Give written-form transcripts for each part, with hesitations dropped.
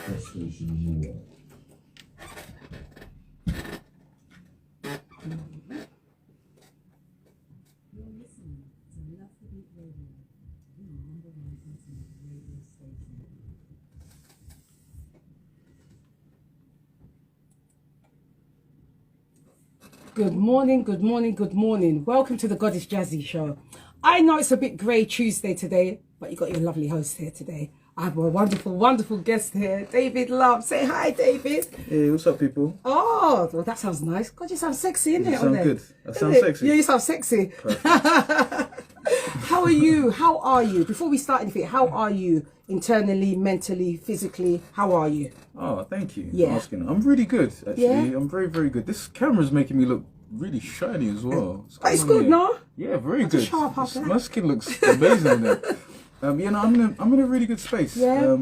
Good morning, good morning, good morning. Welcome to the Goddess Jazzy Show. I know it's a bit grey Tuesday today, but you got your lovely host here today. I have a wonderful, wonderful guest here, David Love. Say hi, David. Hey, what's up, people? Oh, well, that sounds nice. God, you sound sexy, innit? You sound good. I sound sexy. Yeah, you sound sexy. How are you? How are you? Before we start anything, how are you internally, mentally, physically? How are you? Oh, thank you Yeah. for asking. I'm really good, actually. Yeah? I'm very, very good. This camera's making me look really shiny as well. It's good, no? Yeah, very good. Sharp after that. My skin looks amazing there. Yeah, no, I'm in a really good space. Yeah?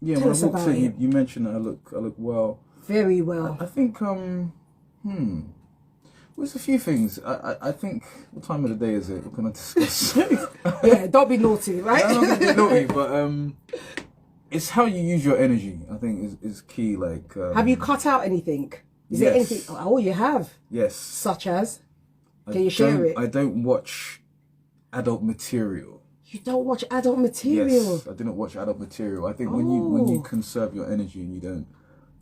Yeah, Tell when us I walked about in, it. you mentioned that I look well. Very well. I think, there's a few things. I think, what time of the day is it? What can I discuss? Yeah, don't be naughty, right? I don't think it's naughty, but it's how you use your energy. I think is key. Like, Have you cut out anything? Is there yes. anything? Oh, you have. Yes. Such as? Can you share it? I don't watch adult material. You don't watch adult material. Yes, I do not watch adult material. I think when you conserve your energy and you don't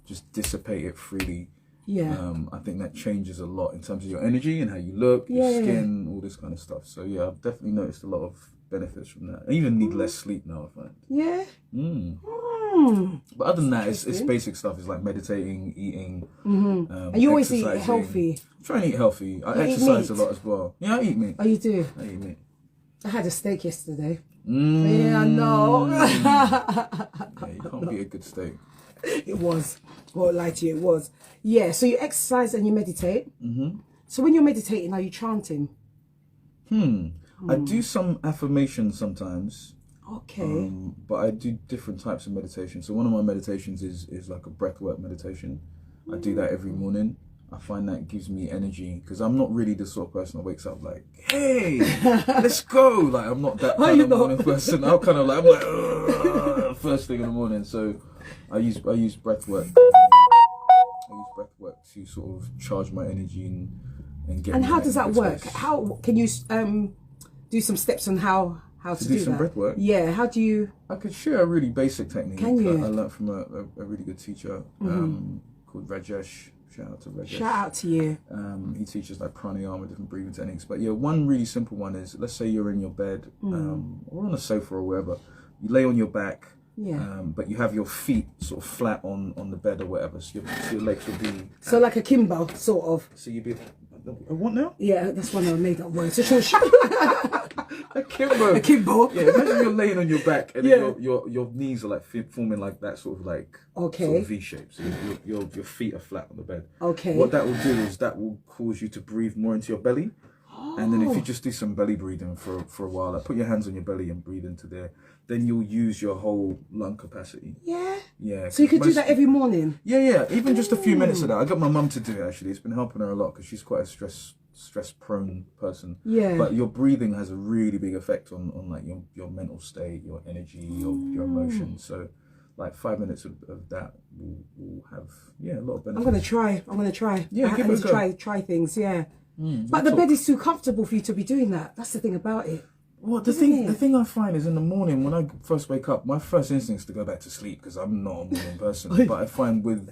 just dissipate it freely, Yeah. I think that changes a lot in terms of your energy and how you look, your skin, all this kind of stuff. So yeah, I've definitely noticed a lot of benefits from that. I even need less sleep now, I find. Yeah. But other than that, it's basic stuff. It's like meditating, eating. And you always eat exercising. healthy. I try and eat healthy. I eat exercise a meat? lot as well. Yeah, I eat meat. Oh, you do? I eat meat. I had a steak yesterday. Yeah, I know. Yeah, you can't beat a good steak. It was. Won't lie to you, it was. Yeah, so you exercise and you meditate. So when you're meditating, are you chanting? I do some affirmations sometimes. Okay. But I do different types of meditation. So one of my meditations is like a breathwork meditation. I do that every morning. I find that gives me energy because I'm not really the sort of person that wakes up like, hey, let's go. Like, I'm not that kind of morning person. I'm kind of like, I'm like, ugh, first thing in the morning. So I use breathwork. I use breathwork to sort of charge my energy and get. And me how in does a that good work? space. How can you do some steps on how to do some that? breath work? Yeah, how do you? I could share a really basic technique Can you? that I learned from a really good teacher called Rajesh. Shout out to Rajesh. Shout out to you. He teaches like pranayama, different breathing techniques. But yeah, one really simple one is, let's say you're in your bed or on a sofa or wherever. You lay on your back, but you have your feet sort of flat on the bed or whatever. So your legs will be... So like a Kimbo, sort of. So you'd be... What now? Yeah, that's one of my made up words. So A Kimbo. A Kimbo. Yeah, imagine you're laying on your back and then your knees are like forming like that sort of like sort of V shape. So your feet are flat on the bed. Okay. What that will do is that will cause you to breathe more into your belly. And then if you just do some belly breathing for a while, like put your hands on your belly and breathe into there, then you'll use your whole lung capacity. Yeah. Yeah. So you could do that every morning? Yeah. Even just a few minutes of that. I got my mum to do it actually. It's been helping her a lot because she's quite a stress prone person. Yeah. But your breathing has a really big effect on like your mental state, your energy, your emotions. So like 5 minutes of that will have a lot of benefits. I'm gonna try. Yeah, give it a go. Try things, yeah. But the bed is too comfortable for you to be doing that. That's the thing about it. Well, the thing I find is in the morning when I first wake up, my first instinct is to go back to sleep because I'm not a morning person. But I find with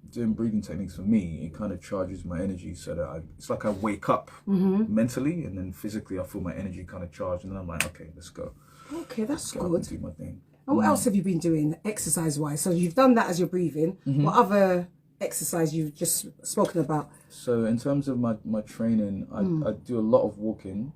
doing breathing techniques for me, it kind of charges my energy so that it's like I wake up mentally and then physically I feel my energy kind of charged and then I'm like, okay, let's go. Okay, that's Get up good. and do my thing. And what else have you been doing exercise-wise? So you've done that as you're breathing. What other exercise you've just spoken about? So in terms of my training, I do a lot of walking.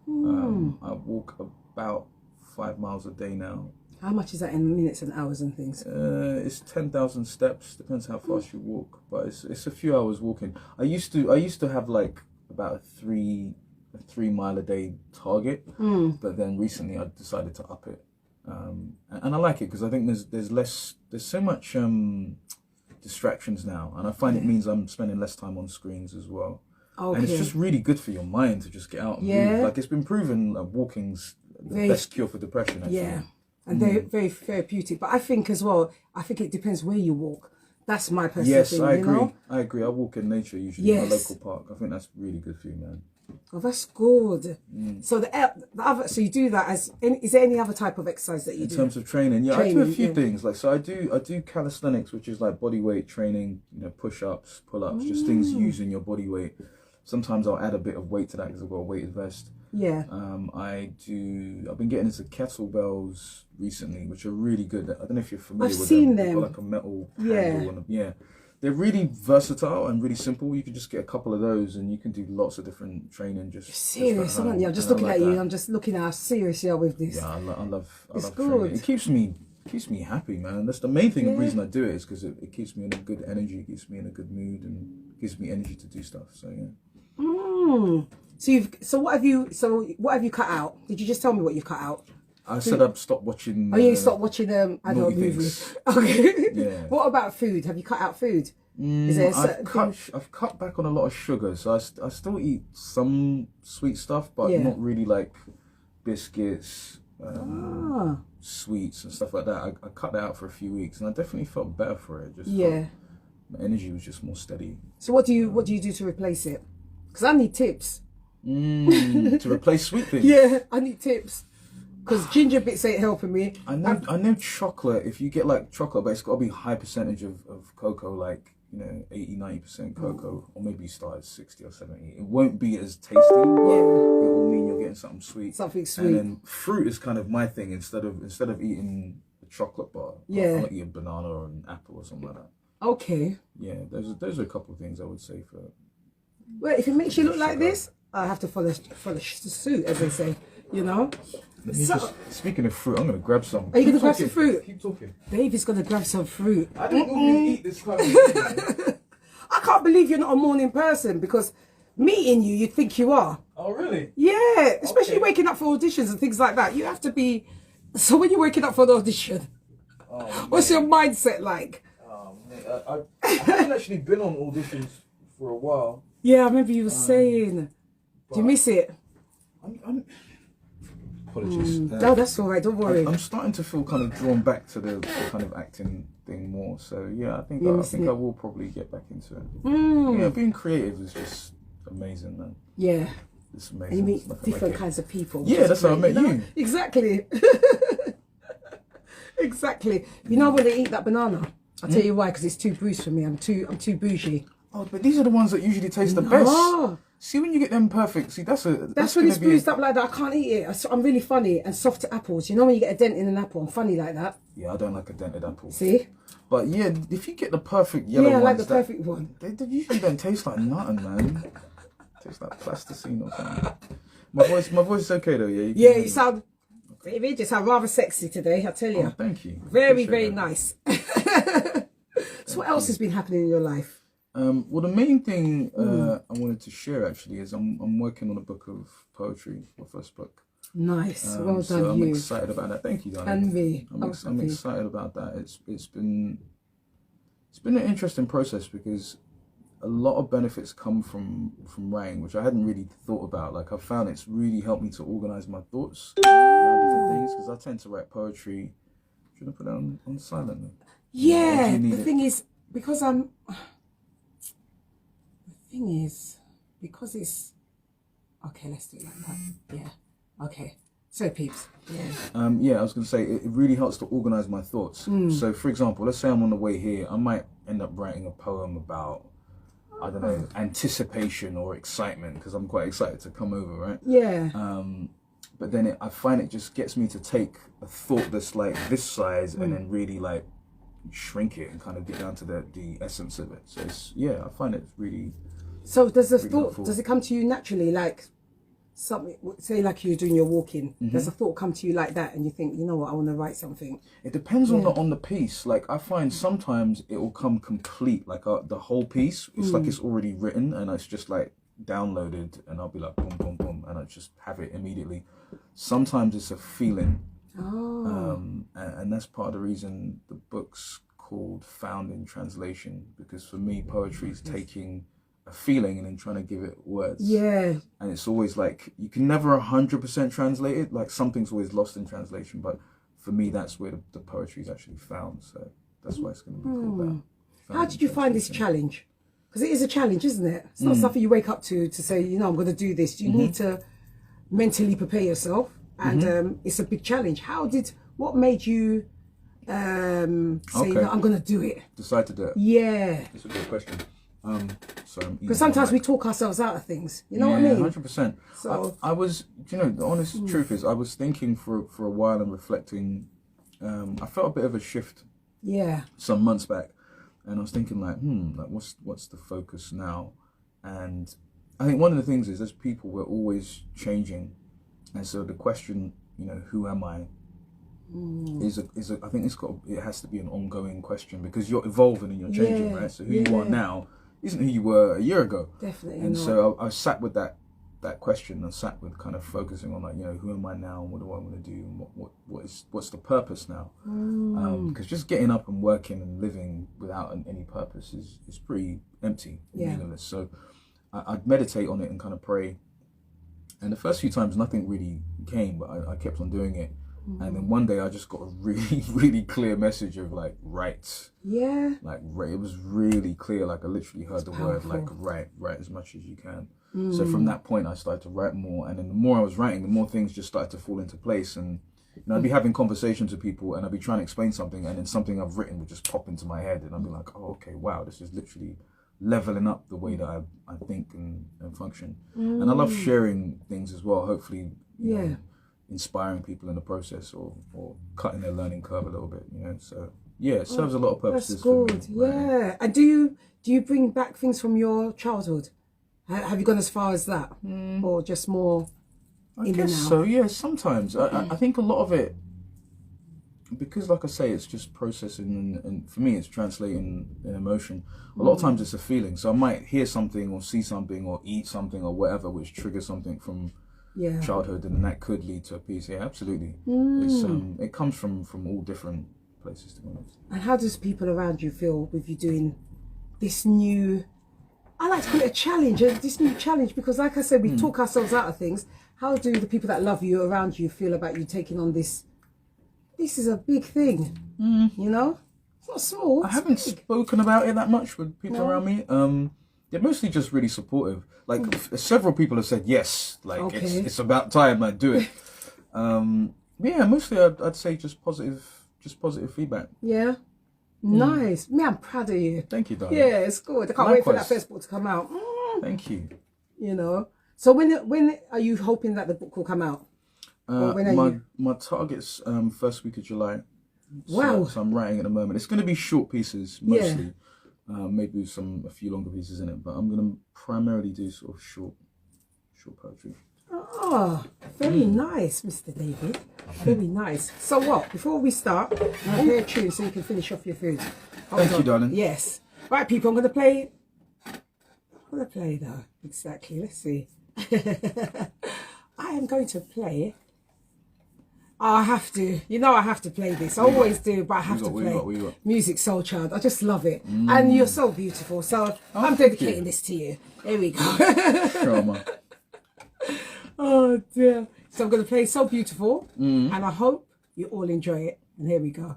I walk about 5 miles a day now. How much is that in minutes and hours and things? It's 10,000 steps. Depends how fast you walk, but it's a few hours walking. I used to have like about a 3 mile a day target, but then recently I decided to up it, and I like it because I think there's so much distractions now, and I find it means I'm spending less time on screens as well. Okay. And it's just really good for your mind to just get out and move. Like it's been proven that walking's the best cure for depression, actually. Yeah. and they're very therapeutic. But I think as well, I think it depends where you walk. That's my personal Yes, thing, I you agree. know? I agree. I walk in nature usually in my Yes. local park. I think that's really good for you, man. Oh, that's good. So the other, so you do that as, is there any other type of exercise that you In do? terms of training, yeah, I do a Training, few yeah. things. Like, so I do calisthenics, which is like body weight training, you know, push-ups, pull-ups, just things using your body weight. Sometimes I'll add a bit of weight to that because I've got a weighted vest. Yeah. I've been getting into kettlebells recently, which are really good. I don't know if you're familiar I've with seen them. They've them. got like a metal Yeah. handle and yeah. They're really versatile and really simple. You can just get a couple of those and you can do lots of different training. Just Serious, at home. aren't you? I'm just And I looking like at you. that. I'm just looking at how serious you are with this. Yeah, I love It's training. good. It keeps me happy, man. That's the main thing. The reason I do it is because it keeps me in a good energy, keeps me in a good mood, and gives me energy to do stuff. So yeah. So what have you cut out? Did you just tell me what you've cut out? I said I'd stop watching. Oh, you stopped watching adult naughty movies. things. Okay. Yeah. What about food? Have you cut out food? Is there a certain I've cut back on a lot of sugar, so I still eat some sweet stuff, but Yeah. not really like biscuits, sweets and stuff like that. I cut that out for a few weeks, and I definitely felt better for it. Just Yeah. my energy was just more steady. So what do you do to replace it? Because I need tips. To replace sweet things. Yeah, I need tips. Because ginger bits ain't helping me. I know chocolate, if you get like chocolate, but it's got to be high percentage of cocoa, like, you know, 80-90% cocoa, or maybe you start at 60 or 70. It won't be as tasty. Yeah. It will mean you're getting something sweet. Something sweet. And then fruit is kind of my thing. Instead of eating a chocolate bar, Yeah. I'll eat a banana or an apple or something like that. Okay. Yeah, those are a couple of things I would say for. Well, if it makes you look like this, I have to follow suit, as they say. You know. Speaking of fruit, I'm gonna grab some. Are you gonna grab some fruit? Keep talking. David's gonna grab some fruit. I don't normally eat this kind of thing. I can't believe you're not a morning person, because meeting you, you'd think you are. Oh really? Yeah, especially Okay. waking up for auditions and things like that. You have to be. So when you're waking up for the audition, what's your mindset like? I haven't actually been on auditions for a while. Yeah, I remember you were saying. Do you miss it? Apologies. No, that's all right. Don't worry. I'm starting to feel kind of drawn back to the kind of acting thing more. So yeah, I think I will probably get back into it. Yeah, being creative is just amazing, man. Yeah. It's amazing. And you meet It's nothing different like it. kinds of people. Yeah, that's how I met know? you. Exactly. Exactly. You know when they eat that banana? I'll tell you why, because it's too bruised for me. I'm too bougie. Oh, but these are the ones that usually taste the best. Oh. See, when you get them perfect, see, that's That's when gonna it's be bruised up like that. I can't eat it. I'm really funny and soft to apples. You know when you get a dent in an apple? I'm funny like that. Yeah, I don't like a dented apple. See? But yeah, if you get the perfect yellow Yeah, I like ones, the perfect one. They usually don't taste like nothing, man. Tastes like plasticine or something. My voice is okay though, yeah. Yeah, you sound, David, you sound rather sexy today, I tell you. Oh, thank you. Very, Appreciate very that. nice. So what else has been happening in your life? Well, the main thing I wanted to share actually is I'm working on a book of poetry, my first book. Nice. Well So done, I'm you. excited about that. Thank you, darling. And me. I'm happy. excited about that. It's been an interesting process because a lot of benefits come from writing, which I hadn't really thought about. Like I found it's really helped me to organize my thoughts around different things because I tend to write poetry. Should I put it on silent? Yeah, Do you need the it? thing is, because it's, okay, let's do it like that. Yeah, okay. So peeps, yeah. Yeah, I was going to say, it really helps to organize my thoughts. So, for example, let's say I'm on the way here, I might end up writing a poem about, I don't know, anticipation or excitement, because I'm quite excited to come over, right? Yeah. But then I find it just gets me to take a thought that's like this size and then really like shrink it and kind of get down to the essence of it. So, yeah, I find it really... So does the really thought, helpful. does it come to you naturally, like something, say like you're doing your walking, does a thought come to you like that and you think, you know what, I want to write something? It depends on the piece. Like I find sometimes it will come complete, like the whole piece. It's like it's already written and it's just like downloaded, and I'll be like boom, boom, boom, and I just have it immediately. Sometimes it's a feeling, and that's part of the reason the book's called Found in Translation, because for me poetry is taking a feeling and then trying to give it words. Yeah. And it's always like you can never 100% translate it. Like something's always lost in translation, but for me, that's where the poetry is actually found. So that's why it's going to be called that. How did you find this challenge? Because it is a challenge, isn't it? It's not something you wake up to say, you know, I'm going to do this. You need to mentally prepare yourself, and it's a big challenge. What made you say, no, I'm going to do it? Decide to do it. Yeah. That's a good question. Because sometimes we talk ourselves out of things. You know what I mean? 100%. So I was, you know, the honest truth is, I was thinking for a while and reflecting. I felt a bit of a shift. Yeah. Some months back, and I was thinking like, like what's the focus now? And I think one of the things is, as people, we're always changing, and so the question, you know, who am I? Is a I think it has to be an ongoing question, because you're evolving and you're changing, right? So who you are now isn't who you were a year ago. Definitely. And so I sat with that question, and sat with kind of focusing on, like, you know, who am I now, and what do I want to do, and what's the purpose now? Because just getting up and working and living without any purpose is pretty empty and meaningless. So I'd meditate on it and kind of pray. And the first few times nothing really came, but I kept on doing it. And then one day I just got a really, really clear message of, like, write. Yeah. Like, it was really clear. Like, I literally heard the word, like, write as much as you can. So from that point I started to write more, and then the more I was writing, the more things just started to fall into place. And, you know, I'd be having conversations with people, and I'd be trying to explain something, and then something I've written would just pop into my head, and I'd be like, oh, okay, wow, this is literally leveling up the way that I think and function. And I love sharing things as well, hopefully, you know, inspiring people in the process, or cutting their learning curve a little bit, you know. So yeah, it serves a lot of purposes. That's good. For me, yeah. And do you bring back things from your childhood? Have you gone as far as that, or just more? I guess so. Yeah, sometimes I think a lot of it, because, like I say, it's just processing, and for me it's translating an emotion. A lot of times it's a feeling. So I might hear something or see something or eat something or whatever, which triggers something from childhood, and that could lead to a piece. Yeah, absolutely. It's it comes from all different places, to be honest. And how does people around you feel with you doing this new, I like to call it a challenge, this new challenge, because, like I said, we talk ourselves out of things. How do the people that love you around you feel about you taking on this? This is a big thing, you know? It's not small. I haven't spoken about it that much with people around me. They're mostly just really supportive. Like, several people have said, yes, like, it's about time, like, do it. Yeah, mostly I'd say just positive feedback. Yeah. Nice. Me, I'm proud of you. Thank you, darling. Yeah, it's good. I can't wait for that first book to come out. Thank you. You know. So when are you hoping that the book will come out? My target's first week of July. Wow. So I'm writing at the moment. It's going to be short pieces mostly. Maybe a few longer pieces in it, but I'm going to primarily do sort of short poetry. Oh, very nice, Mr. David. Very nice. So what? Before we start, I'll play a tune so you can finish off your food. Thank you, darling. Yes. Right, people, I'm going to play. Though. Exactly. Let's see. I am going to play. Oh, I have to. You know I have to play this. I always do, but I have to play Music Soul Child. I just love it. And you're so beautiful. So I'm dedicating this to you. There we go. Drama. Oh, dear. So I'm going to play So Beautiful. And I hope you all enjoy it. And here we go.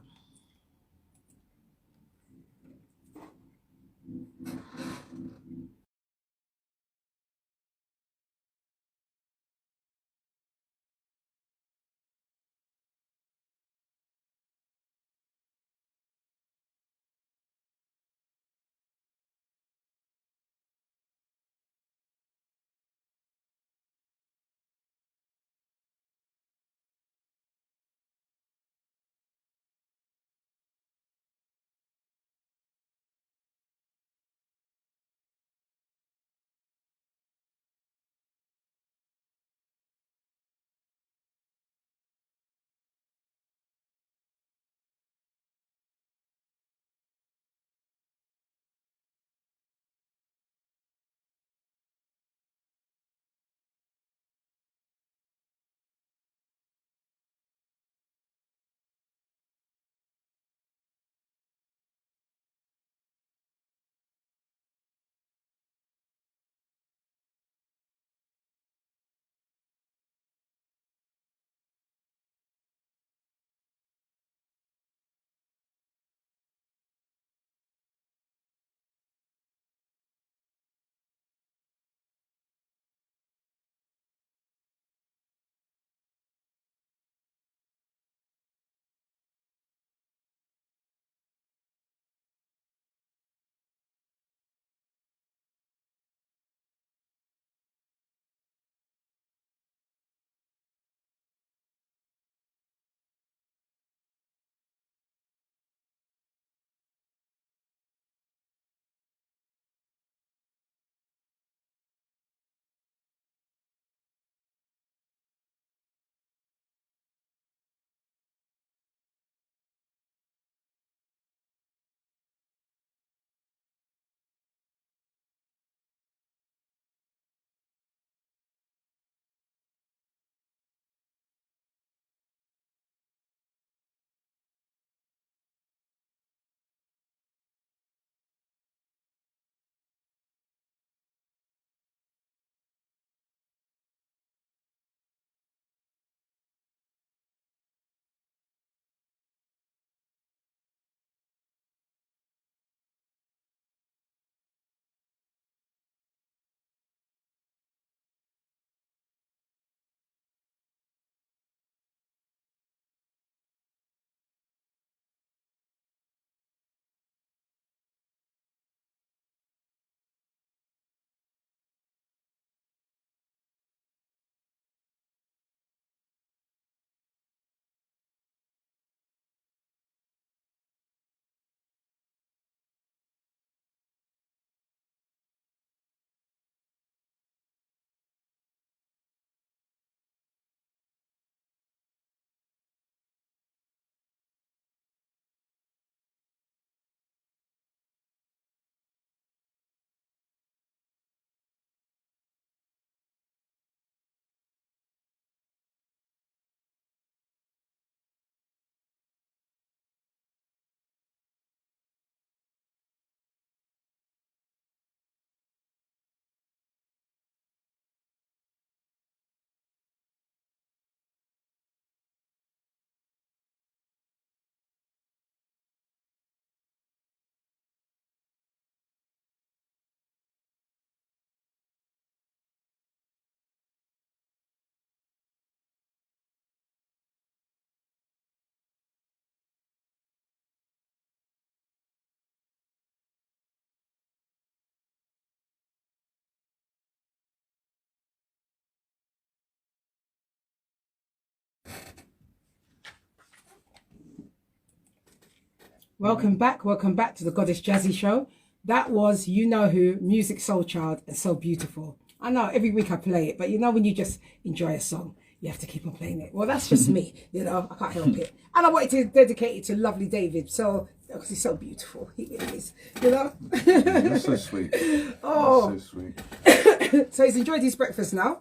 Welcome back to the Goddess Jazzy Show. That was You Know Who, Music Soul Child, and So Beautiful. I know every week I play it, but you know when you just enjoy a song, you have to keep on playing it. Well, that's just me, you know, I can't help it. And I wanted to dedicate it to lovely David, so because he's so beautiful, he really is, you know. You're so sweet. Oh, you're so sweet. So he's enjoyed his breakfast now.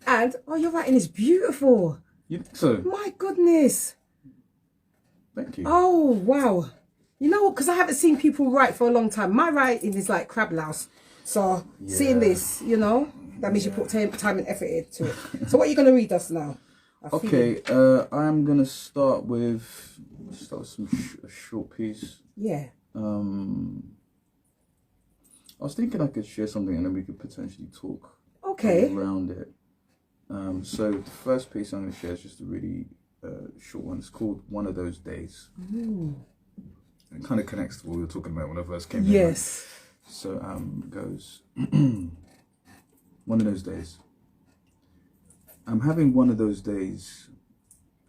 And your writing is beautiful. You think so? My goodness. Thank you. Oh, wow. You know what? Because I haven't seen people write for a long time. My writing is like crab louse. So seeing this, you know, that means you put time and effort into it. So what are you going to read us now? Okay, I'm going to start with a short piece. Yeah. I was thinking I could share something and then we could potentially talk around it. So the first piece I'm going to share is just a really short one. It's called One of Those Days. It kind of connects to what we were talking about when I first came in. Yes. So it goes, one of those days. I'm having one of those days.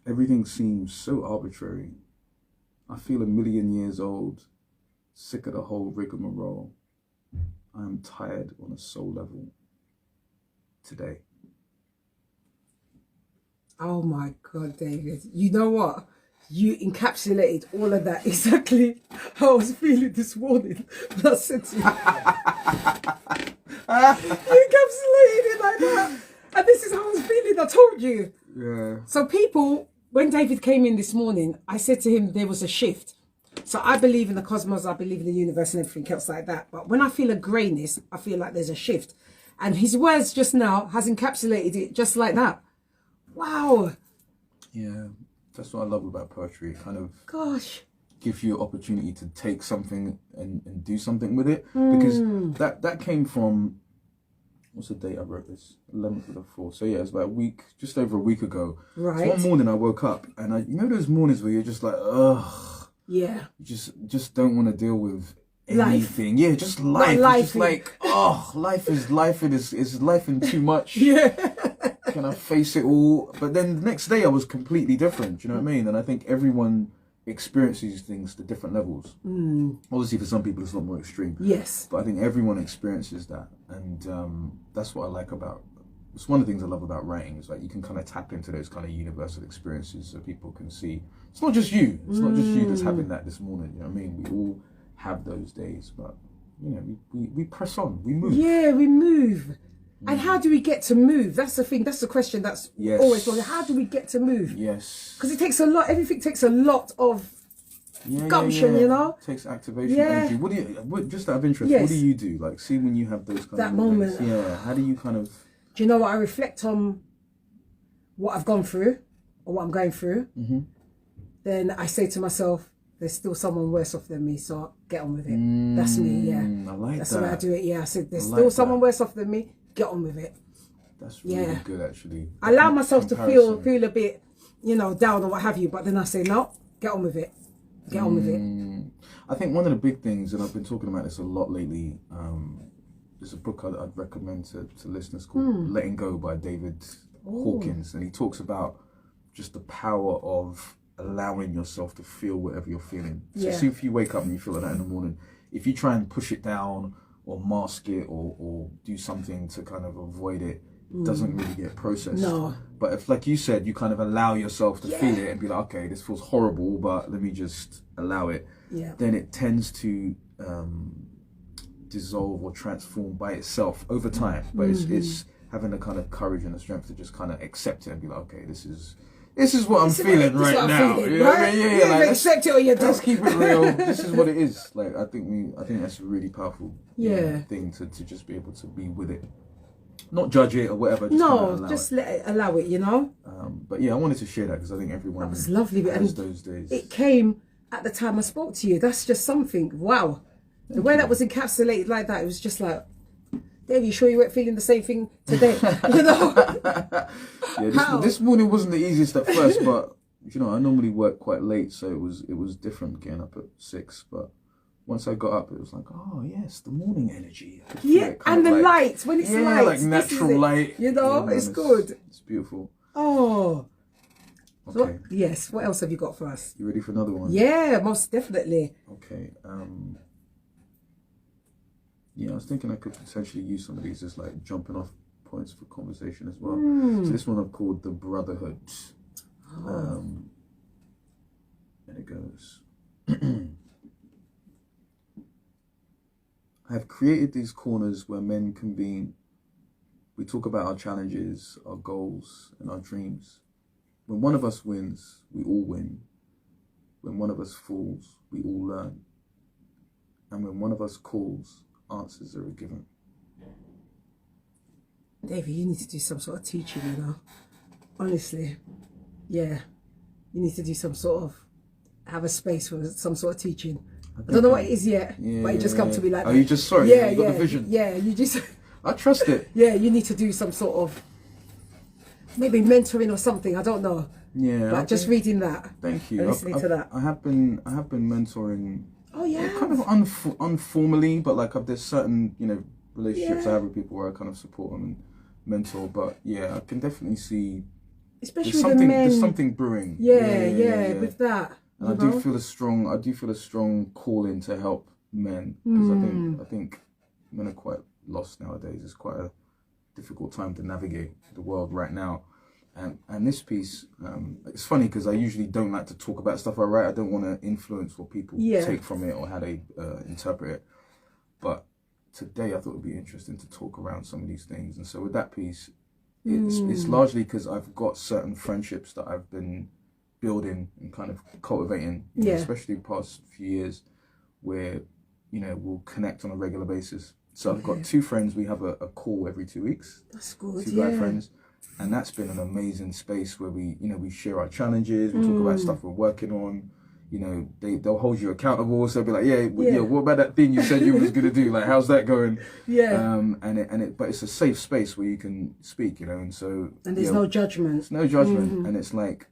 Everything seems so arbitrary. I feel a million years old, sick of the whole rigmarole. I am tired on a soul level today. Oh my God, David. You know what? You encapsulated all of that exactly how I was feeling this morning when I said to you. You encapsulated it like that. And this is how I was feeling, I told you. Yeah. So people, when David came in this morning, I said to him there was a shift. So I believe in the cosmos, I believe in the universe and everything else like that. But when I feel a greyness, I feel like there's a shift. And his words just now has encapsulated it just like that. Wow. Yeah. That's what I love about poetry. It kind of gives you an opportunity to take something and do something with it. Because that came from, what's the date I wrote this? 11th of the 4th. So yeah, it's about a week, just over a week ago. Right. So one morning I woke up and you know those mornings where you're just like, ugh. Yeah. You just don't want to deal with anything. Yeah, just life. It's just like, life is life. It's life and too much. Yeah. Can I face it all? But then the next day I was completely different. Do you know what I mean? And I think everyone experiences things to different levels. Obviously for some people it's a lot more extreme. Yes. But I think everyone experiences that. And that's what I like about, it's one of the things I love about writing, is like you can kind of tap into those kind of universal experiences so people can see it's not just you. It's not just you that's having that this morning. You know what I mean? We all have those days, but you know, we press on, we move. Yeah, we move. And how do we get to move? That's the thing. That's the question that's always wrong. How do we get to move? Yes. Because it takes a lot. Everything takes a lot of gumption, you know? It takes activation energy. What do you, just out of interest, what do you do? Like, see when you have those kind of moment. Days, how do you kind of... Do you know what? I reflect on what I've gone through or what I'm going through. Then I say to myself, there's still someone worse off than me, so get on with it. That's me, I like that's that. the way I do it, I said, there's still someone worse off than me, get on with it. That's really good, actually. I allow myself to feel a bit, you know, down or what have you, but then I say, no, get on with it. Get on with it. I think one of the big things, and I've been talking about this a lot lately, there's a book I'd recommend to listeners called Letting Go by David Hawkins, and he talks about just the power of allowing yourself to feel whatever you're feeling. So see, if you wake up and you feel like that in the morning, if you try and push it down or mask it or do something to kind of avoid it, it doesn't really get processed. No. But if, like you said, you kind of allow yourself to feel it and be like, okay, this feels horrible, but let me just allow it, then it tends to dissolve or transform by itself over time. But it's having the kind of courage and the strength to just kind of accept it and be like, okay, this is what I'm feeling right now. You know what I mean? Yeah, like, accept it or you don't. Let's keep it real. This is what it is. Like, I think that's a really powerful thing to just be able to be with it. Not judge it or whatever. Just allow it, you know? But yeah, I wanted to share that because I think everyone was lovely, has those days. It came at the time I spoke to you. That's just something. Wow. The way that was encapsulated like that, it was just like, Dave, you sure you weren't feeling the same thing today? You know? This morning wasn't the easiest at first, but you know, I normally work quite late, so it was different getting up at 6. But once I got up, it was like, oh yes, the morning energy. And the light, when it's light, like natural light. You know, it's good. It's beautiful. Oh, So Okay. yes, what else have you got for us? You ready for another one? Yeah, most definitely. Okay. Yeah, I was thinking I could potentially use some of these as like jumping off points for conversation as well. So this one I've called the Brotherhood. And it goes. I have created these corners where men convene. We talk about our challenges, our goals, and our dreams. When one of us wins, we all win. When one of us falls, we all learn. And when one of us calls, answers are given. David, you need to do some sort of teaching, you know. Honestly. Yeah. You need to do some sort of, have a space for some sort of teaching. I don't know what it is yet, but it just come to me like that. Oh, you just saw it? Yeah, you got the vision? Yeah, you just... I trust it. Yeah, you need to do some sort of, maybe mentoring or something, I don't know. Yeah. But just reading that. Thank you. And listening to that. I have been mentoring. Oh, yeah. Kind of unformally, but like there's certain, relationships I have with people where I kind of support them and mentor. But yeah, I can definitely see especially there's with the men. There's something brewing. Yeah, with that. And I do feel a strong calling to help men, because I think men are quite lost nowadays. It's quite a difficult time to navigate the world right now. And this piece, it's funny because I usually don't like to talk about stuff I write. I don't want to influence what people take from it or how they interpret it. But today I thought it would be interesting to talk around some of these things. And so with that piece, it's largely because I've got certain friendships that I've been building and kind of cultivating, especially the past few years, where, we'll connect on a regular basis. So I've got two friends. We have a call every 2 weeks. That's good, Two guy friends. And that's been an amazing space where we share our challenges, we talk about stuff we're working on. They'll hold you accountable. So they'll be like, what about that thing you said you was gonna do? Like, how's that going? Yeah. But it's a safe space where you can speak, and so there's no judgment. There's no judgment, and it's like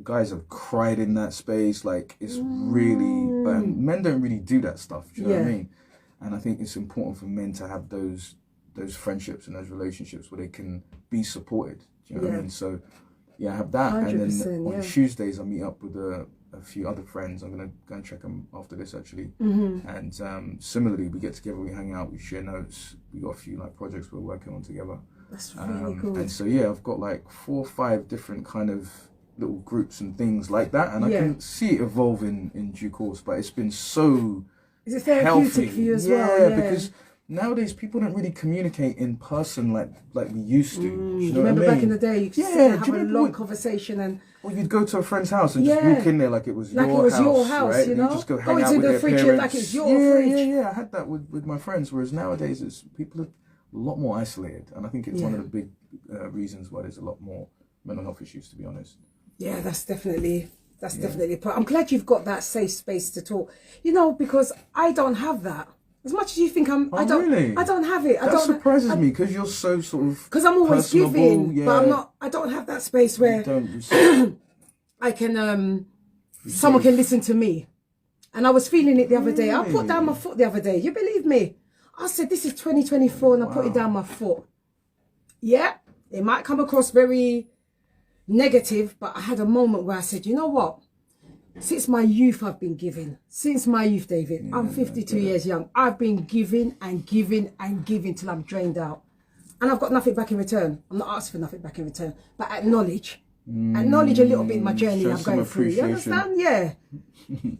guys have cried in that space. Like it's really, but men don't really do that stuff. Do you know what I mean? And I think it's important for men to have those friendships and those relationships where they can be supported. Do you know what I mean? So I have that, and then on Tuesdays I meet up with a few other friends. I'm gonna go and check them after this actually. And similarly, we get together, we hang out, we share notes. We got a few projects we're working on together. That's really cool. And so I've got 4 or 5 different kind of little groups and things like that, and I can see it evolving in due course. But it's been so is it therapeutic healthy for you as well? Yeah, because nowadays people don't really communicate in person like we used to. You know remember what I mean? back in the day, you could sit and have a long conversation, and or you'd go to a friend's house and just walk in there like it was your house, right? You know, you just go hang out into with the their fridge parents. like it's your fridge. Yeah. I had that with my friends. Whereas nowadays, people are a lot more isolated, and I think it's one of the big reasons why there's a lot more mental health issues. To be honest. Yeah, that's definitely. But I'm glad you've got that safe space to talk. Because I don't have that. As much as you think I don't have it. That surprises me because you're so sort of. Because I'm always giving, but I'm not. I don't have that space where I can. Someone can listen to me, and I was feeling it the other day. I put down my foot the other day. You believe me? I said this is 2024, and I put it down my foot. Yeah, it might come across very negative, but I had a moment where I said, you know what? Since my youth, I've been giving. Since my youth, David, I'm 52 years young. I've been giving and giving and giving till I'm drained out. And I've got nothing back in return. I'm not asking for nothing back in return, but acknowledge a little bit in my journey I'm going through. You understand? Yeah.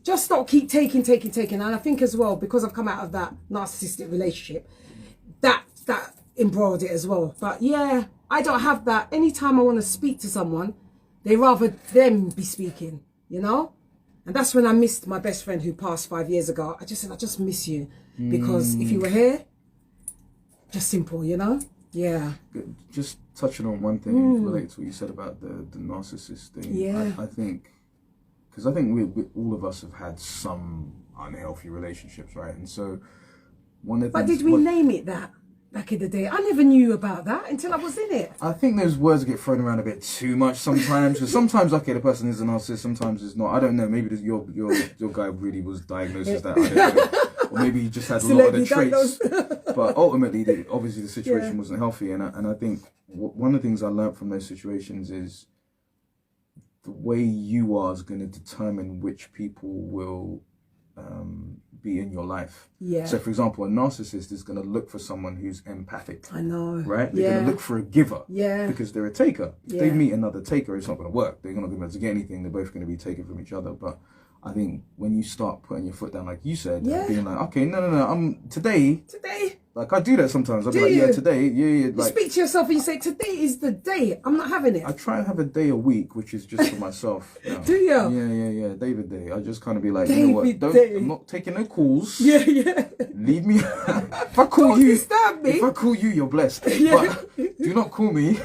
Just not keep taking. And I think as well, because I've come out of that narcissistic relationship, that embroiled it as well. But yeah, I don't have that. Anytime I want to speak to someone, they rather them be speaking, And that's when I missed my best friend who passed 5 years ago. I just said, I just miss you. Because if you were here, just simple, Yeah. Just touching on one thing related to what you said about the narcissist thing. Yeah. I think, because I think we all of us have had some unhealthy relationships, right? And so one of the things... But did we name it that? Back in the day, I never knew about that until I was in it. I think those words get thrown around a bit too much sometimes. Because sometimes, okay, the person is a narcissist, sometimes it's not. I don't know. Maybe your guy really was diagnosed as that. I don't know. Or maybe he just had a lot of the traits. But ultimately, obviously, the situation wasn't healthy. And I think one of the things I learned from those situations is the way you are is going to determine which people will be in your life. Yeah. So, for example, a narcissist is going to look for someone who's empathic. I know. Right? They're going to look for a giver. Yeah. Because they're a taker. If Yeah. they meet another taker, it's not going to work. They're not going to be able to get anything. They're both going to be taken from each other. But I think when you start putting your foot down, like you said, being like, okay, no, today, like I do that sometimes. I'll be like, yeah, today, You like, speak to yourself and you say, today is the day. I'm not having it. I try and have a day a week, which is just for myself. Do you? Yeah. David Day. I just kind of be like, David you know what? Day. I'm not taking no calls. Yeah. Leave me. If I call Don't you, disturb me. if I call you, you're blessed. Yeah. But do not call me.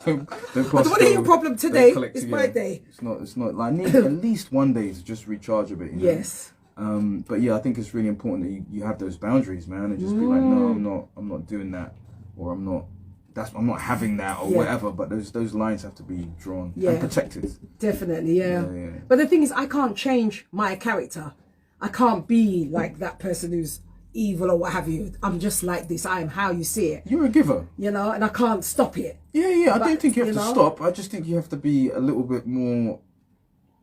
Don't I don't want to hear your problem today. It's my day. It's not like I need at least one day to just recharge a bit. You know? Yes. But yeah, I think it's really important that you have those boundaries, man, and just be like, no, I'm not doing that, or I'm not having that, or whatever. But those lines have to be drawn and protected. Definitely, yeah. But the thing is, I can't change my character. I can't be like that person who's evil or what have you. I'm just like this. I am how you see it. You're a giver, you know, and I can't stop it. Yeah. I don't think you have to stop. I just think you have to be a little bit more.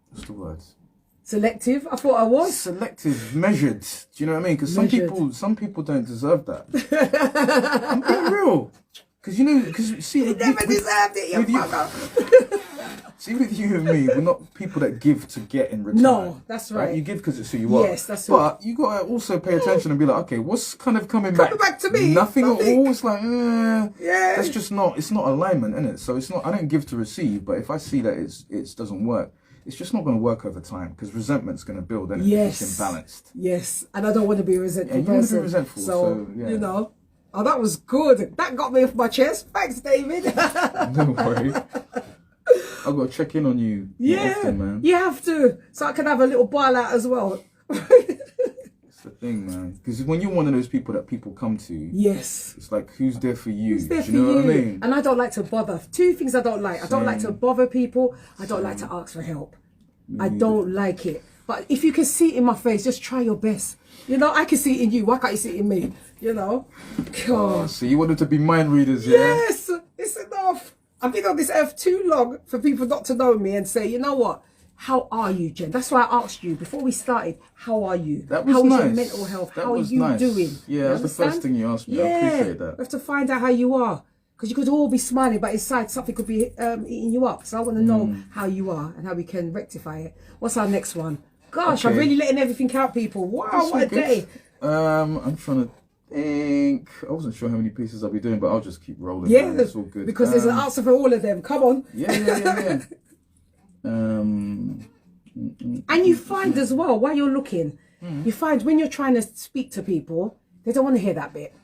What's the word? Selective. I thought I was selective, measured. Do you know what I mean? Because some people don't deserve that. I'm being real. Because see, you never deserved it, you fucker. See, with you and me, we're not people that give to get in return. No, that's right. You give because it's who you are. Yes, that's right. But you got to also pay attention and be like, okay, what's kind of coming back? to me? Nothing at all. It's like, that's just not. It's not alignment, isn't it? So it's not. I don't give to receive. But if I see that it doesn't work, it's just not going to work over time because resentment's going to build, and it's imbalanced. Yes, and I don't want to be a resentful person. You want to be resentful, so you know. Oh, that was good. That got me off my chest. Thanks, David. Don't worry. I've got to check in on you often, man. You have to. So I can have a little bile out as well. It's the thing, man. Because when you're one of those people that people come to, yes, it's like, who's there for you? Who's there Do you know what I mean? And I don't like to bother. Two things I don't like. I don't like to bother people. I don't like to ask for help. I don't like it. But if you can see it in my face, just try your best. You know, I can see it in you. Why can't you see it in me? You know? God. So you want them to be mind readers, yeah? Yes, it's enough. I've been on this earth too long for people not to know me and say, you know what? How are you, Jen? That's why I asked you before we started, how are you? That was how nice. is your mental health? That how are was you nice. doing? Yeah, that's the first thing you asked me. I appreciate that. We have to find out how you are. Because you could all be smiling, but inside something could be eating you up. So I want to know how you are and how we can rectify it. What's our next one? Gosh, I'm really letting everything out, people. Wow, what a day. I'm trying to think. I wasn't sure how many pieces I'll be doing, but I'll just keep rolling. Yeah, it's all good. Because there's an answer for all of them. Come on. Yeah. And you find as well, while you're looking, you find when you're trying to speak to people, they don't want to hear that bit.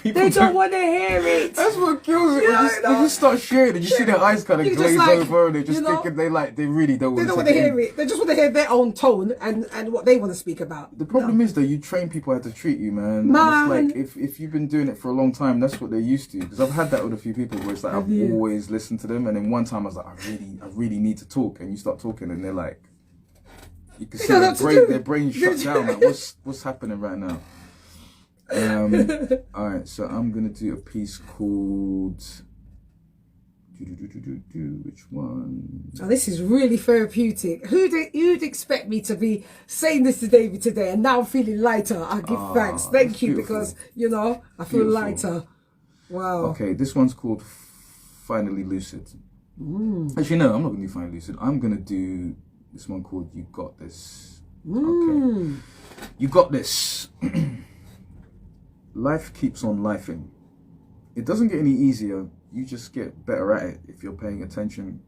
They don't want to hear it. That's what kills it. When you start sharing and you see their eyes kind of glaze over and they're just thinking they really don't want to They don't want to hear it. They just want to hear their own tone and what they want to speak about. The problem is that you train people how to treat you, man. And it's like if you've been doing it for a long time, that's what they're used to. Because I've had that with a few people where it's like I've always listened to them, and then one time I was like, I really need to talk, and you start talking and they're like, you can see their brain shut down. Like, what's happening right now? Alright, so I'm gonna do a piece called which one? Oh, this is really therapeutic. Who'd expect me to be saying this to David today, and now I'm feeling lighter. I give thanks. Thank you, because you know I feel lighter. Wow. Okay, this one's called Finally Lucid. Actually, no, I'm not gonna do Finally Lucid. I'm gonna do this one called You Got This. Okay. You got this. Life keeps on lifing. It doesn't get any easier. You just get better at it if you're paying attention.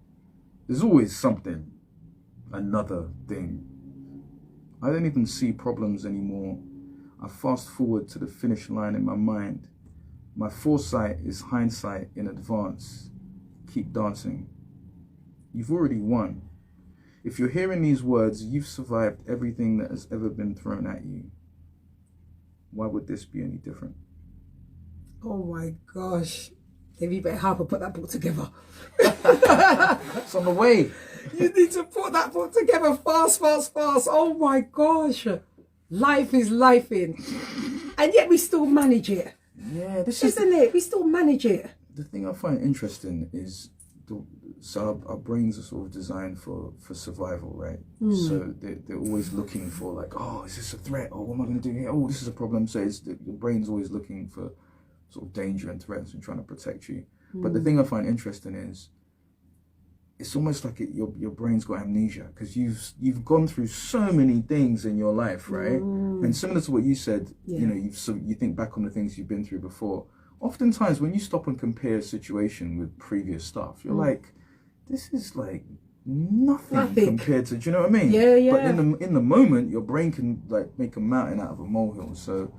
There's always something, another thing. I don't even see problems anymore. I fast forward to the finish line in my mind. My foresight is hindsight in advance. Keep dancing. You've already won. If you're hearing these words, you've survived everything that has ever been thrown at you. Why would this be any different? Oh my gosh. Maybe you better help her put that book together. It's on the way. You need to put that book together fast. Oh my gosh. Life is lifing. And yet we still manage it. Yeah, this isn't it? We still manage it. The thing I find interesting is the so our brains are sort of designed for survival, right? So they're always looking for like, oh, is this a threat? Oh, what am I going to do here? Oh, this is a problem. So it's the brain's always looking for sort of danger and threats and trying to protect you. But the thing I find interesting is it's almost like your brain's got amnesia because you've gone through so many things in your life, right? And similar to what you said, you know, you think back on the things you've been through before. Oftentimes, when you stop and compare a situation with previous stuff, you're like, this is like nothing compared to. Do you know what I mean? Yeah, yeah. But in the moment, your brain can like make a mountain out of a molehill. So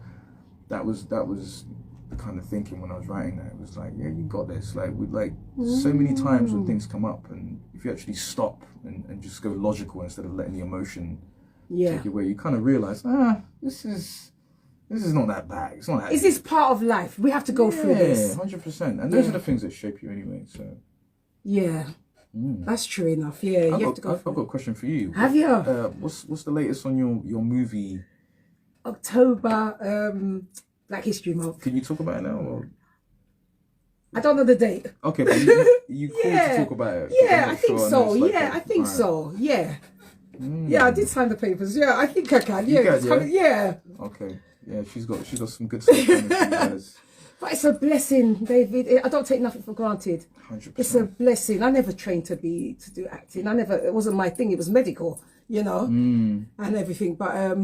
that was the kind of thinking when I was writing that. It was like, yeah, you got this. Like with like so many times when things come up, and if you actually stop and just go logical instead of letting the emotion take you away, you kind of realize, this is not that bad. It's not that. Is this part of life? We have to go through this. 100%. And those are the things that shape you anyway. So yeah, that's true enough. Yeah, you have to go. I've got a question for you. Have you? What's the latest on your movie? October, Black History Month. Can you talk about it now? Or? I don't know the date. Okay, but you called to talk about it. Yeah, I think so. Yeah, I think so. Yeah. Yeah, I did sign the papers. Yeah, I think I can. Yeah, yeah. Okay. Yeah, she's got some good stuff coming for you guys. But it's a blessing, David. I don't take nothing for granted. 100%. It's a blessing. I never trained to do acting. It wasn't my thing. It was medical, you know, and everything. But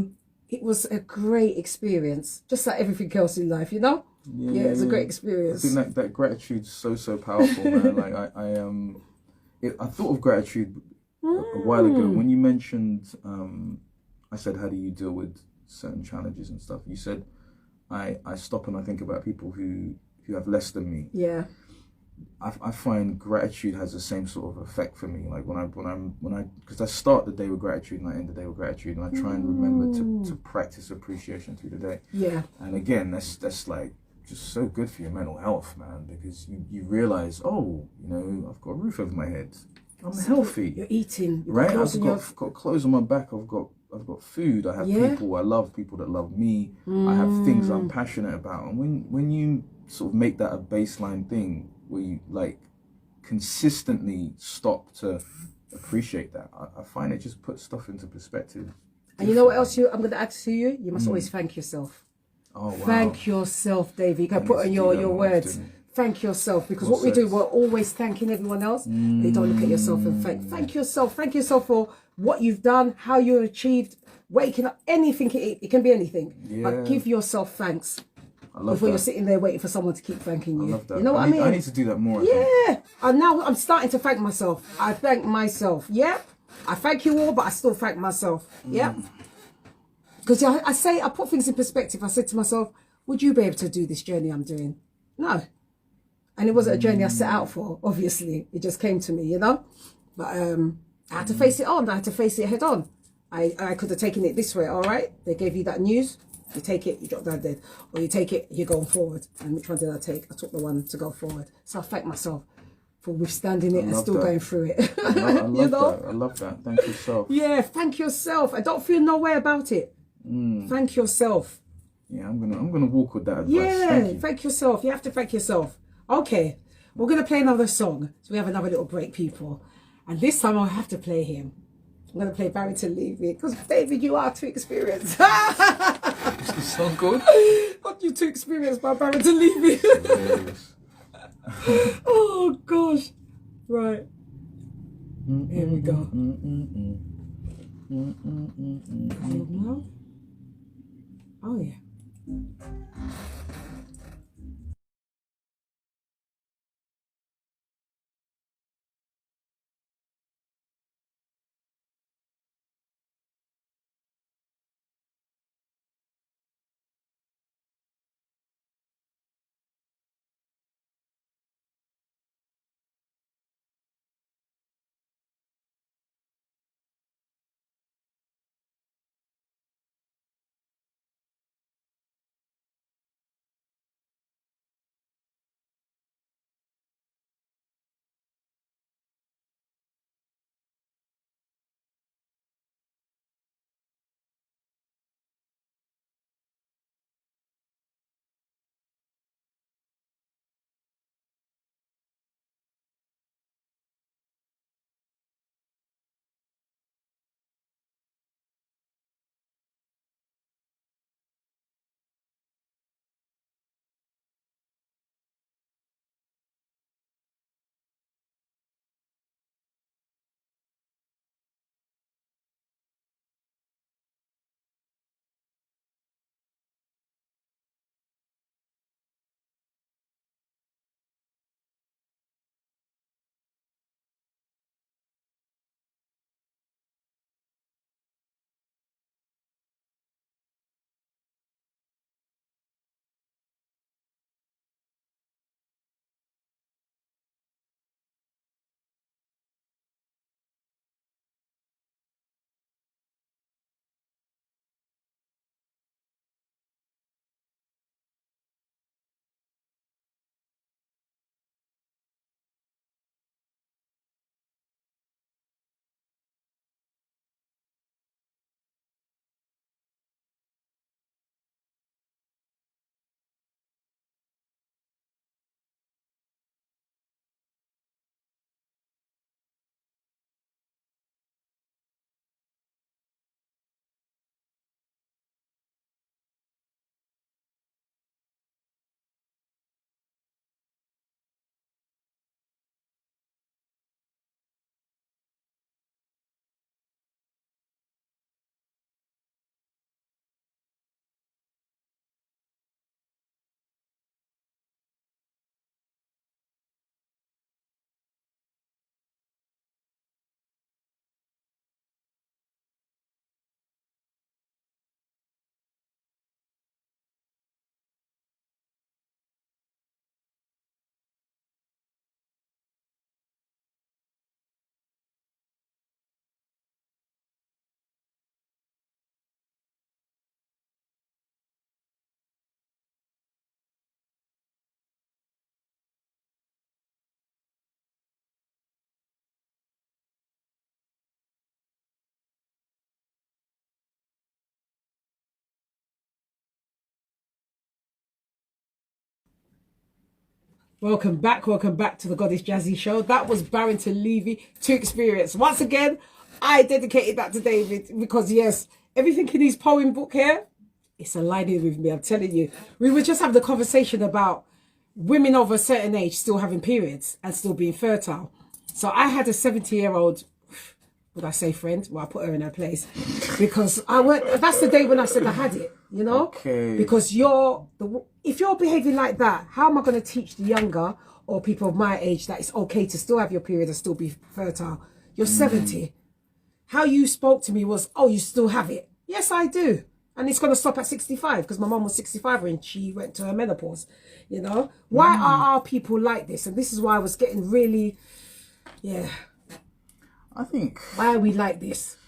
it was a great experience, just like everything else in life, you know. Yeah, it's a great experience. I think that gratitude's so powerful, man. Like I thought of gratitude a while ago when you mentioned. I said, how do you deal with certain challenges and stuff? You said, I stop and I think about people who have less than me. Yeah. I find gratitude has the same sort of effect for me. Like when I because I start the day with gratitude and I end the day with gratitude, and I try and remember to practice appreciation through the day. Yeah. And again, that's like just so good for your mental health, man, because you realize, oh, you know, I've got a roof over my head. I'm healthy. You're eating. Right? I've got clothes on my back. I've got food. I have people. I love people that love me. I have things I'm passionate about. And when you sort of make that a baseline thing where you like consistently stop to appreciate that, I find it just puts stuff into perspective. And you know what else I'm going to add to you? You must always thank yourself. Oh, wow. Thank yourself, David. You can put on your words. Thank yourself, because what we do, we're always thanking everyone else. You don't look at yourself and thank yourself. Thank yourself for what you've done, how you achieved, waking up, anything. It can be anything. Yeah. But give yourself thanks before that. you're sitting there waiting for someone to keep thanking you. I love that. You know what I mean? I need to do that more. Yeah. And now I'm starting to thank myself. I thank myself. Yeah. I thank you all, but I still thank myself. Yeah. Because I put things in perspective. I said to myself, would you be able to do this journey I'm doing? No. And it wasn't a journey I set out for, obviously. It just came to me, you know? But I had to face it on. I had to face it head on. I could have taken it this way, all right? They gave you that news. You take it, you drop down dead. Or you take it, you're going forward. And which one did I take? I took the one to go forward. So I thank myself for withstanding it and still going through it. I love that. I love that. Thank yourself. Yeah, thank yourself. I don't feel no way about it. Thank yourself. Yeah, I'm gonna walk with that advice. Yeah, thank yourself. You have to thank yourself. Okay, we're going to play another song. So we have another little break, people. And this time I'll have to play him. I'm going to play Barrington Levy. Because, David, you are too experienced. It's so good. Not you too experienced by Barrington Levy. Oh, gosh. Right. Here we go. Oh, yeah. Welcome back to the Goddess Jazzy Show. That was Barrington Levy to Experience. Once again, I dedicated that to David because yes, everything in his poem book here, it's aligning with me, I'm telling you. We were just having the conversation about women of a certain age still having periods and still being fertile. So I had a 70-year-old, would I say friend? Well, I put her in her place because that's the day when I said I had it, you know? Okay. Because if you're behaving like that, how am I going to teach the younger or people of my age that it's okay to still have your period and still be fertile? You're 70. How you spoke to me was, oh, you still have it. Yes, I do. And it's going to stop at 65 because my mom was 65 when she went to her menopause, you know? Why are our people like this? And this is why I was getting really, I think... Why are we like this?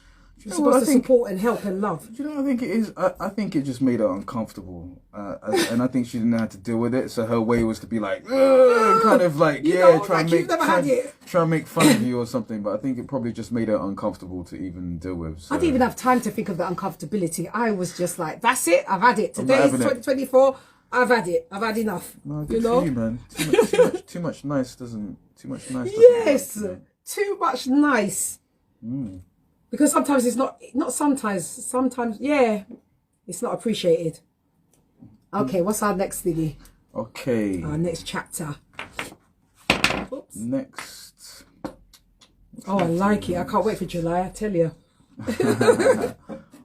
We're supposed to support and help and love. Do you know what I think it is? I think it just made her uncomfortable. And I think she didn't know how to deal with it. So her way was to be like, kind of like, try and make fun of you or something. But I think it probably just made her uncomfortable to even deal with. So. I didn't even have time to think of the uncomfortability. I was just like, that's it. I've had it. Today is 2024. I've had it. I've had enough. No, good you know? for you, man. Too much nice doesn't Yes. work, too much nice. Because sometimes it's not sometimes, it's not appreciated. Okay, what's our next thingy? Okay. Our next chapter. Oops. Next. Oh, I like it. I can't wait for July, I tell you.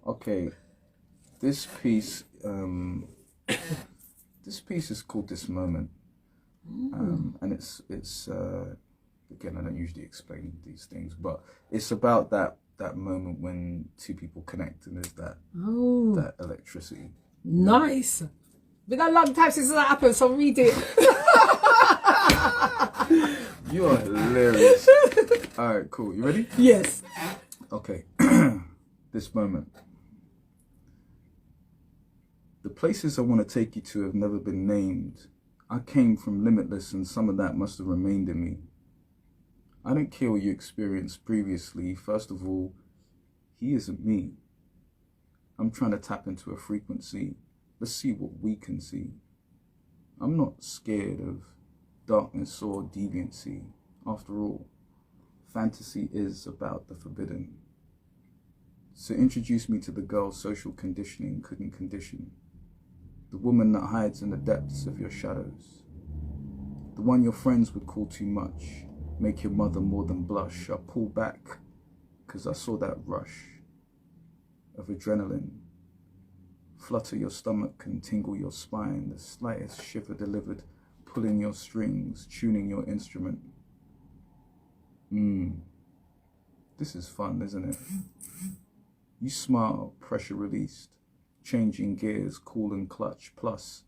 Okay. This piece is called This Moment. And it's again, I don't usually explain these things, but it's about that moment when two people connect and there's that electricity. Nice. Been a long time since that happened, so read it. You are hilarious. All right, cool. You ready? Yes. Okay. This moment. The places I want to take you to have never been named. I came from limitless and some of that must have remained in me. I don't care what you experienced previously. First of all, he isn't me. I'm trying to tap into a frequency. Let's see what we can see. I'm not scared of darkness or deviancy. After all, fantasy is about the forbidden. So introduce me to the girl social conditioning couldn't condition. The woman that hides in the depths of your shadows. The one your friends would call too much. Make your mother more than blush. I pull back because I saw that rush of adrenaline. Flutter your stomach and tingle your spine. The slightest shiver delivered, pulling your strings, tuning your instrument. This is fun, isn't it? You smile, pressure released, changing gears, cool and clutch. Plus,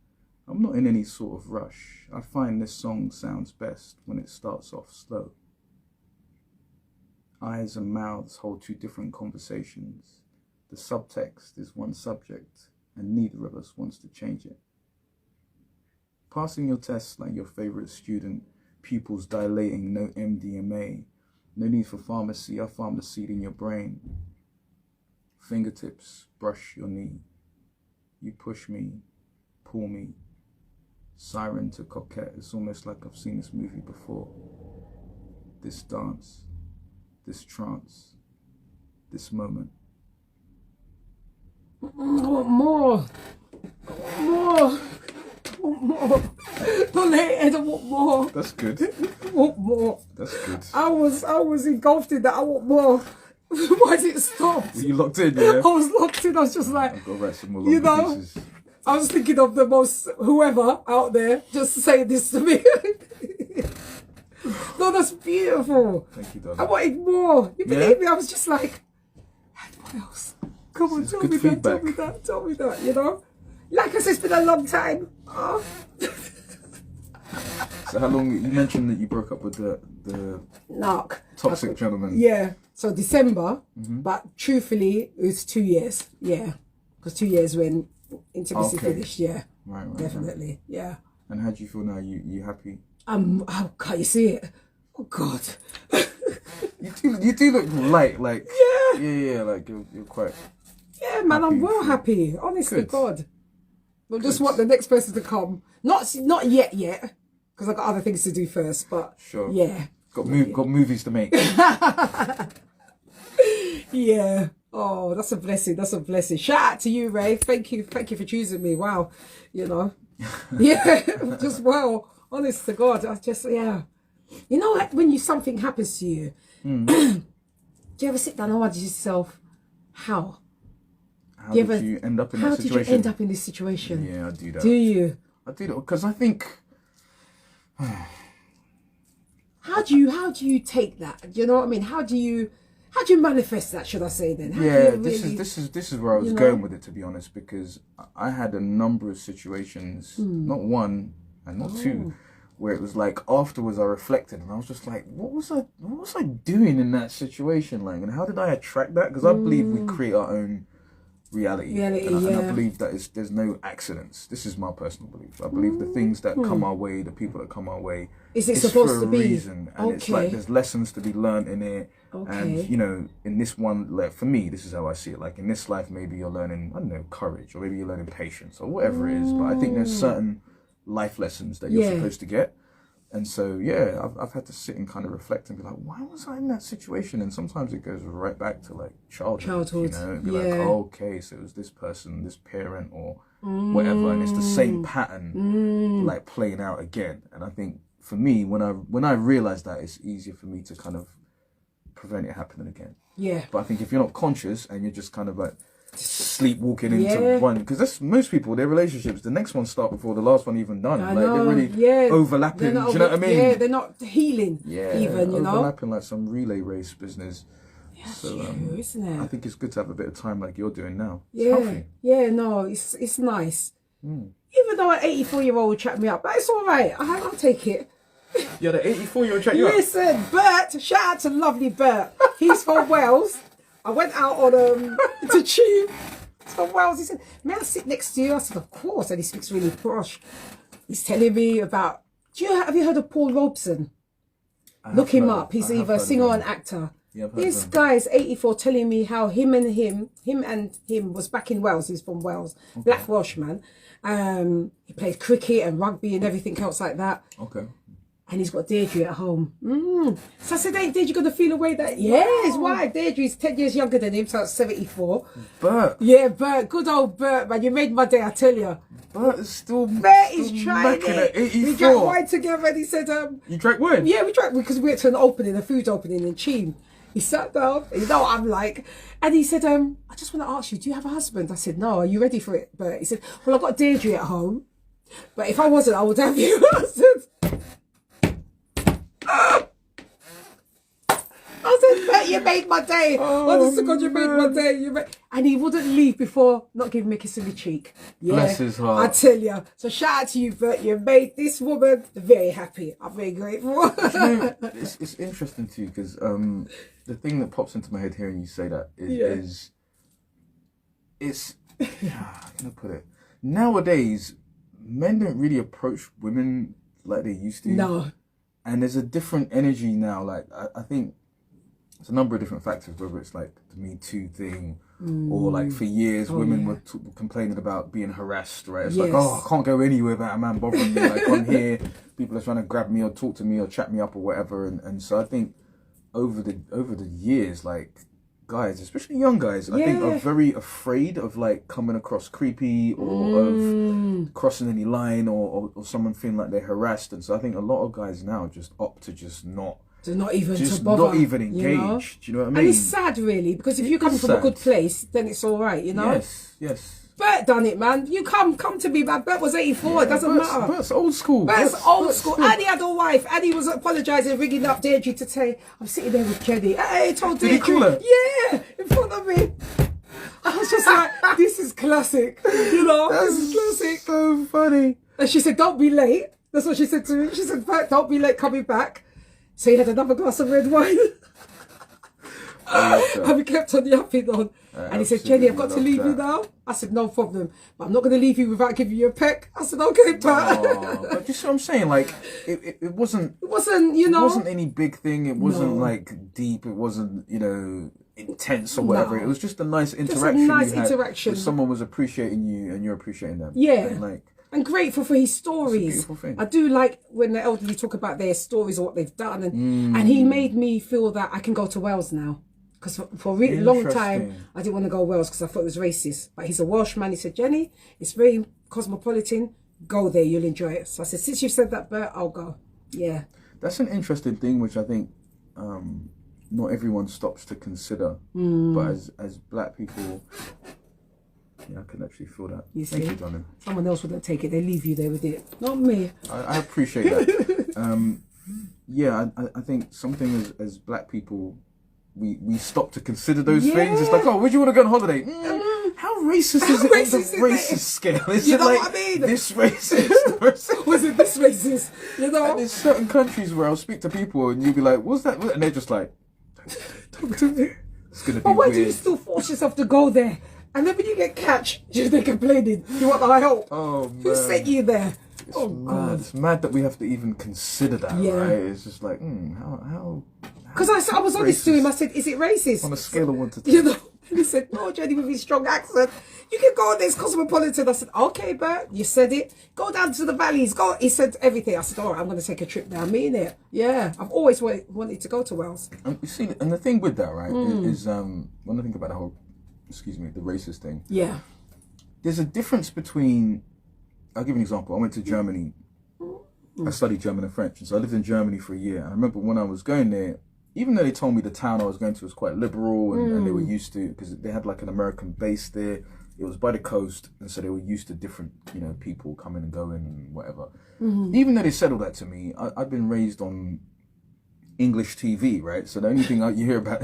I'm not in any sort of rush. I find this song sounds best when it starts off slow. Eyes and mouths hold two different conversations. The subtext is one subject, and neither of us wants to change it. Passing your tests like your favorite student, pupils dilating, no MDMA. No need for pharmacy, I farm the seed in your brain. Fingertips brush your knee. You push me, pull me. Siren to coquette, it's almost like I've seen this movie before. This dance, this trance, this moment. I want more. More. Don't let it end, I want more. That's good. I want more. That's good. I was engulfed in that. I want more. Why did it stop? Were you locked in, yeah? I was locked in. I was just like, I've got to write some more you longer know, pieces. I was thinking of the most whoever out there just saying this to me. No, that's beautiful. Thank you, darling. I wanted more. You believe me? I was just like, what else? Come on, tell me that, you know? Like I said, it's been a long time. Oh. So how long, you mentioned that you broke up with the Narc. toxic gentleman. Yeah, so December, but truthfully, it was 2 years, yeah. Because 2 years when intimacy finished, yeah. Right, definitely, yeah. And how do you feel now? You happy? How can't you see it? Oh, God. You do look light, like... Yeah, like you're quite... Yeah, man, I'm well happy. Honestly, God. We'll just want the next person to come. Not yet. because I've got other things to do first. But Sure. yeah. Got movies to make. Yeah. Oh, that's a blessing. That's a blessing. Shout out to you, Ray. Thank you. Thank you for choosing me. Wow. You know. Yeah. Just wow. Honest to God. I just, yeah. You know, like when something happens to you, do you ever sit down and wonder to yourself, how? How did you end up in that situation? How did you end up in this situation? Yeah, I do that. Do you? I do that because I think. How do you take that? You know what I mean? How do you manifest that? Should I say then? This is where I was going with it, to be honest, because I had a number of situations, not one and not two, where it was like afterwards I reflected and I was just like, what was I doing in that situation, like, and how did I attract that? Because I believe we create our own reality, and I believe that there's no accidents. This is my personal belief. I believe the things that come our way, the people that come our way, is supposed for to be a reason, and it's like there's lessons to be learned in it. And you know, in this one, like for me, this is how I see it. Like in this life, maybe you're learning, I don't know, courage, or maybe you're learning patience, or whatever it is. But I think there's certain life lessons that you're supposed to get. And so, yeah, I've had to sit and kind of reflect and be like, why was I in that situation? And sometimes it goes right back to like childhood. You know, and be like, oh, okay, so it was this person, this parent, or whatever, and it's the same pattern like playing out again. And I think for me, when I realize that, it's easier for me to kind of prevent it happening again. Yeah. But I think if you're not conscious and you're just kind of like sleepwalking into one, because that's most people, their relationships, the next one start before the last one even done. They're really overlapping. Do you know what I mean? Yeah, they're not healing. Yeah, even you know, overlapping like some relay race business. That's true, isn't it? I think it's good to have a bit of time like you're doing now. It's healthy. Yeah, no, it's nice. Even though an 84-year-old chat me up, but it's all right. I'll take it. Yeah, the 84-year-old chat you up. Listen, Bert, shout out to lovely Bert. He's from Wales. I went out on to tube. He's from Wales. He said, may I sit next to you? I said, of course. And he speaks really posh. He's telling me about, have you heard of Paul Robeson? Look him up. He's either a singer or an actor. Yeah, this guy is 84, telling me how him and him was back in Wales. He's from Wales, Black Welshman. He plays cricket and rugby and everything else like that. Okay. And he's got Deirdre at home. So I said, ain't Deirdre going to feel away that? Yeah, his wife, Deirdre's 10 years younger than him, so that's 74. Bert. Yeah, Bert. Good old Bert, man. You made my day, I tell you. Bert is still trying it. At 84. We drank wine together and he said... You drank wine? Yeah, we drank because we went to a food opening in Cheam. He sat down, you know what I'm like, and he said, I just want to ask you, do you have a husband? I said, no, are you ready for it? Bert? He said, well, I've got Deirdre at home, but if I wasn't, I would have you. I said, Bert, you made my day. Honest to God, you made my day. And he wouldn't leave before not giving me a kiss on the cheek. Yeah, bless his heart. I tell you. So shout out to you, Bert. You made this woman very happy. I'm very grateful. You know, it's interesting too, because the thing that pops into my head hearing you say that is how can I put it? Nowadays, men don't really approach women like they used to. No. And there's a different energy now. Like I think it's a number of different factors, whether it's like the Me Too thing, or like for years women were complaining about being harassed, right? It's like, oh, I can't go anywhere without a man bothering me. Like on here, people are trying to grab me or talk to me or chat me up or whatever. And so I think over the years, like guys, especially young guys, I think are very afraid of like coming across creepy or of crossing any line or someone feeling like they're harassed. And so I think a lot of guys now just opt to just not engage. You know? Do you know what I mean? And it's sad, really, because if you come from a good place, then it's all right, you know? Yes. Bert done it, man. You come to me, man. Bert was 84. It doesn't matter. Bert's old school. Bert's old school. And he had a wife. And he was apologising, ringing up Deirdre to say, I'm sitting there with Jenny. Hey, told Deirdre. Did he call her? Yeah, in front of me. I was just like, this is classic. You know, this is classic. So funny. And she said, don't be late. That's what she said to me. She said, Bert, don't be late coming back. So he had another glass of red wine. And we kept on yapping on. And he said, Jenny, I've got to leave you now. I said, no problem. But I'm not going to leave you without giving you a peck. I said, okay, Pat. But you see what I'm saying? Like, it wasn't... It wasn't, you know... It wasn't any big thing. It wasn't, like, deep. It wasn't, you know, intense or whatever. It was just a nice interaction. Just a nice interaction. Someone was appreciating you and you're appreciating them. Yeah. And, like... and grateful for his It's a stories. beautiful thing. I do like when the elderly talk about their stories or what they've done, and he made me feel that I can go to Wales now. Because for a really long time, I didn't want to go to Wales because I thought it was racist. But he's a Welshman. He said, Jenny, it's very cosmopolitan. Go there, you'll enjoy it. So I said, since you said that, Bert, I'll go. Yeah. That's an interesting thing, which I think not everyone stops to consider. But as black people, yeah, I can actually feel that. Thank you, darling. Someone else wouldn't take it. They leave you there with it. Not me. I appreciate that. Yeah, I think something as black people, we stop to consider those things. It's like, oh, where'd you want to go on holiday? How racist is it on the racist scale? Is it like this racist? Was it this racist? You know? And there's certain countries where I'll speak to people and you'll be like, what's that? And they're just like, don't do it. It's going to be But why weird. do you still force yourself to go there? And then when you get catch, they're complaining. You want our help? Oh, man. Who sent you there? It's mad. It's mad that we have to even consider that, right? It's just like, how because I was honest to him. I said, is it racist? On a scale of 1 to 10. You know? And he said, no, Jenny, with his strong accent, you can go on this cosmopolitan. I said, okay, Bert, you said it. Go down to the valleys. Go. He said everything. I said, all right, I'm going to take a trip now. I mean it. Yeah, I've always wanted to go to Wales. You see, and the thing with that, right, is when I think about the whole, the racist thing. Yeah. There's a difference between, I'll give you an example. I went to Germany. I studied German and French. And so I lived in Germany for a year. And I remember when I was going there, even though they told me the town I was going to was quite liberal and they were used to, because they had like an American base there. It was by the coast, and so they were used to different, people coming and going and whatever. Even though they said all that to me, I've been raised on English TV, right? So the only thing you hear about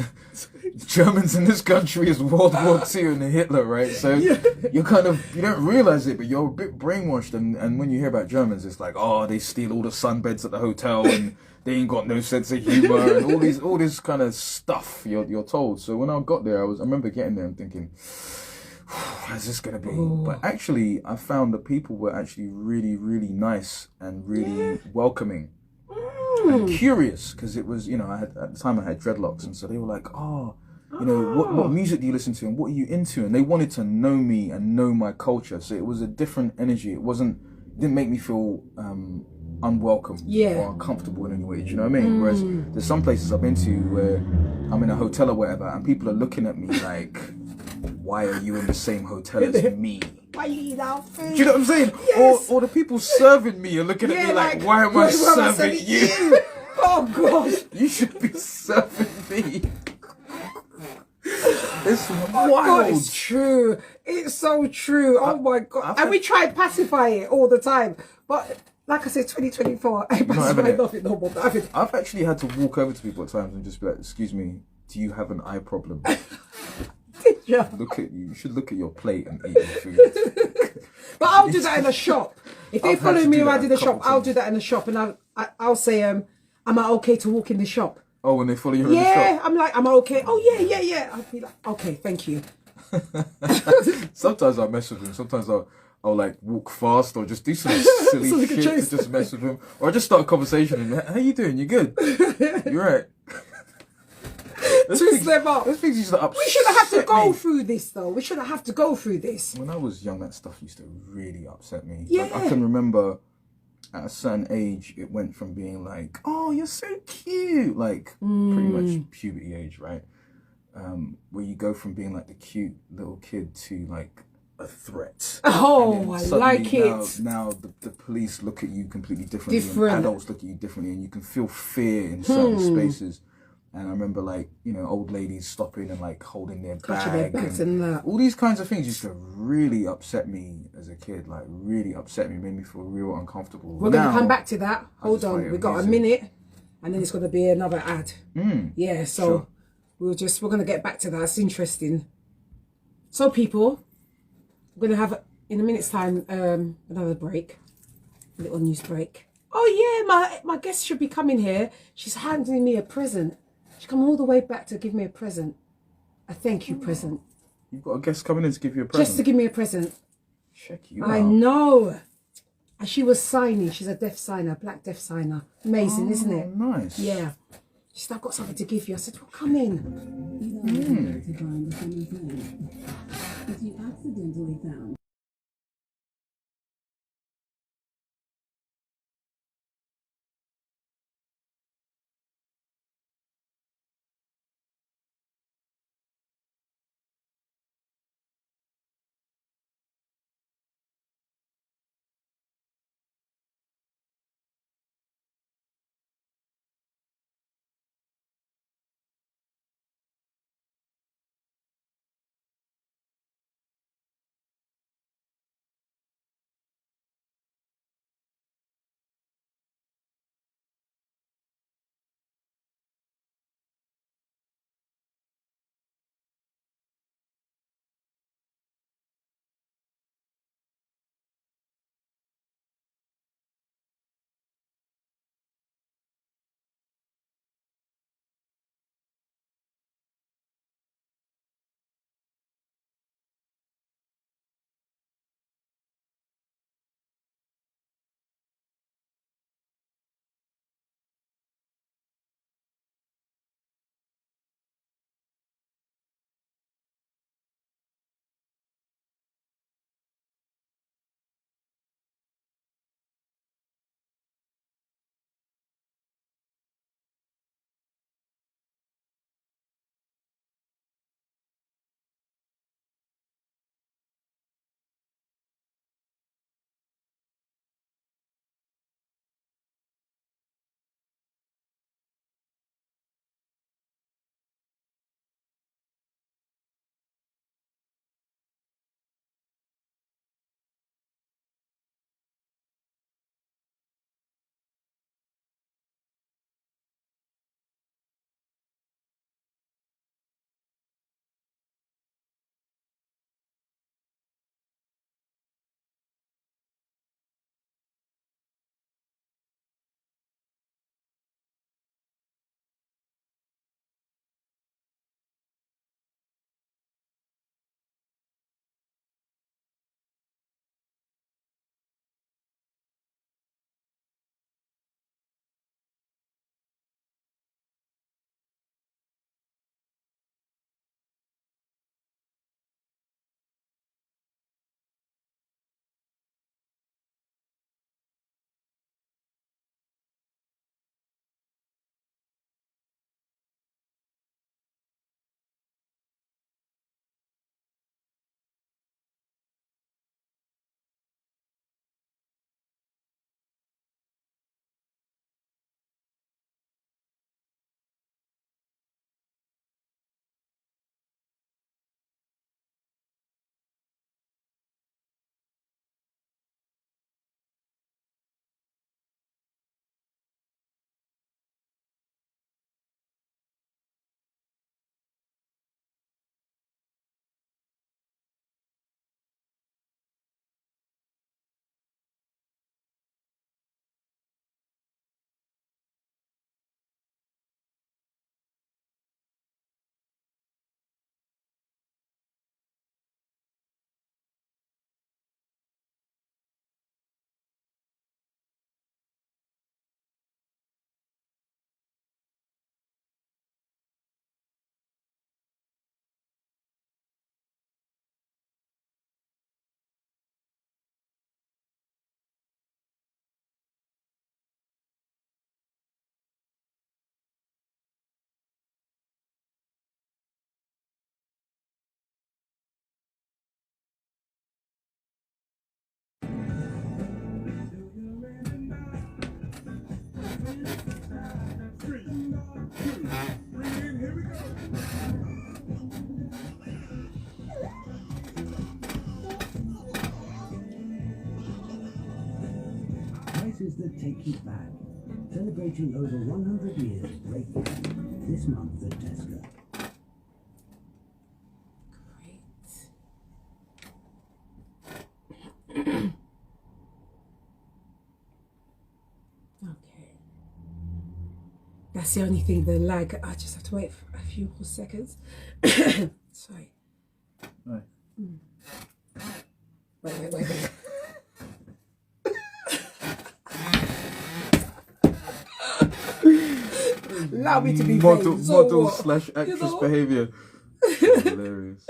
Germans in this country is World War II and Hitler, right? So you don't realize it, but you're a bit brainwashed. And when you hear about Germans, it's like, oh, they steal all the sunbeds at the hotel and they ain't got no sense of humor and all this kind of stuff you're told. So when I got there, I remember getting there and thinking, how's this gonna be? But actually, I found that people were actually really, really nice and really welcoming. And curious, because it was, at the time I had dreadlocks, and so they were like, what music do you listen to and what are you into? And they wanted to know me and know my culture. So it was a different energy. It didn't make me feel unwelcome or uncomfortable in any way. Do you know what I mean? Whereas there's some places I've been to where I'm in a hotel or whatever, and people are looking at me like, why are you in the same hotel as me? Why you eat our food? Do you know what I'm saying? Yes. Or the people serving me are looking at me like, why am I serving you? Oh, God. You should be serving me. It's wild. God, it's true. It's so true. Oh, my God. And we try and pacify it all the time. But like I said, 2024, I pacify nothing no more. I've actually had to walk over to people at times and just be like, excuse me, do you have an eye problem? Look at you. You should look at your plate and eat your food. But I'll do that in a shop. If they follow me around in the shop, I'll do that in the shop, and I'll say, am I okay to walk in the shop? Oh, when they follow you around the shop? Yeah, I'm like, am I okay? Oh, yeah. I'll be like, okay, thank you. Sometimes I'll mess with them. Sometimes I'll like walk fast or just do some silly shit to just mess with them. Or I just start a conversation and, how you doing? You good? You right? Twist them up. Those things used to upset We shouldn't have to go me. through this, though. We shouldn't have to go through this. When I was young, that stuff used to really upset me. Yeah. Like, I can remember at a certain age, it went from being like, oh, you're so cute, like pretty much puberty age, right? Where you go from being like the cute little kid to like a threat. Oh, I like it. Now the police look at you completely differently. And adults look at you differently, and you can feel fear in certain spaces. And I remember, like, old ladies stopping and like holding their bags and that. All these kinds of things used to really upset me as a kid. Like, really upset me, made me feel real uncomfortable. We're going to come back to that. Hold on, we've got a minute, and then it's going to be another ad. Yeah, so we're going to get back to that. It's interesting. So, people, we're going to have in a minute's time another break, a little news break. Oh yeah, my guest should be coming here. She's handing me a present. She's come all the way back to give me a present. A thank you present. You've got a guest coming in to give you a present? Just to give me a present. Check you out. I know. And she was signing. She's a deaf signer, black deaf signer. Amazing, isn't it? Nice. Yeah. She said, I've got something to give you. I said, well, come in. That you accidentally found. Prices that take you back. Celebrating over 100 years of great value this month at Tesco. Great. Okay. That's the only thing, the lag. I just have to wait for a few more seconds. Sorry. Right. Wait. Allow me to be vain. So model what? slash actress You know? behavior. Hilarious.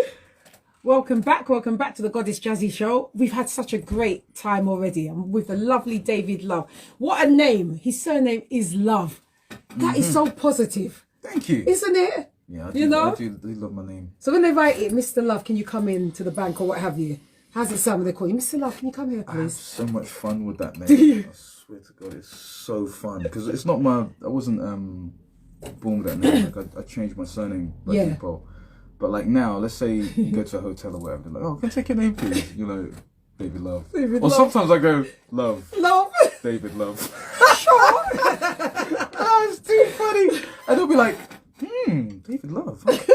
Welcome back to the Goddess Jazzy Show. We've had such a great time already. I'm with the lovely David Love. What a name. His surname is Love. That is so positive. Thank you. Isn't it? Yeah, I You know? I do love my name. So when they write it, Mr. Love, can you come in to the bank or what have you? How's it sound when they call you? Mr. Love, can you come here, I have please? so much fun with that name. Do you? I swear to God, it's so fun. Because it's not I wasn't born with that name. Like I changed my surname by Yeah. default. But like now, let's say you go to a hotel or whatever, they're like, oh, can I take your name, please? You know, David Love. David Or Love. sometimes I go, Love, Love. David Love. Oh, it's too funny. And they'll be like, David Love. Okay.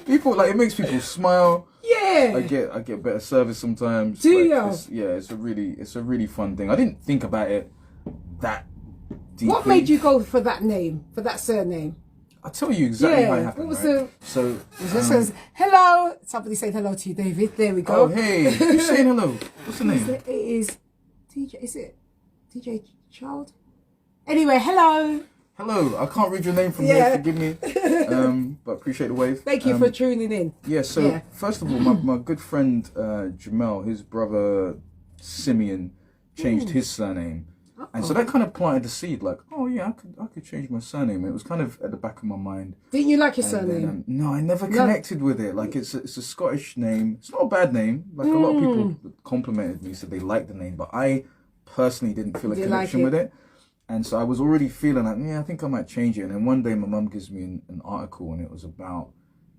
People, like, it makes people smile. Yeah. I get better service sometimes. Do Like, you? it's a really fun thing. I didn't think about it that deeply. What made you go for that name, for that surname? I'll tell you exactly how it Yeah, happened. what was right? So It says, hello. Somebody saying hello to you, David. There we go. oh hey, who's saying hello? What's the name? It is DJ. Is it DJ Child? Anyway, hello. Hello. I can't read your name from Yeah. here. Forgive me. But appreciate the wave. Thank you for tuning in. Yeah. So Yeah. first of all, my good friend Jamel, his brother Simeon, changed his surname. And so that kind of planted the seed, like, oh yeah, I could change my surname. It was kind of at the back of my mind. Didn't you like your And surname? then, no, I never connected with it. Like it's a Scottish name. It's not a bad name. Like a lot of people complimented me, said they liked the name, but I personally didn't feel a Didn't like connection it. with it. And so I was already feeling like, yeah, I think I might change it. And then one day my mum gives me an article, and it was about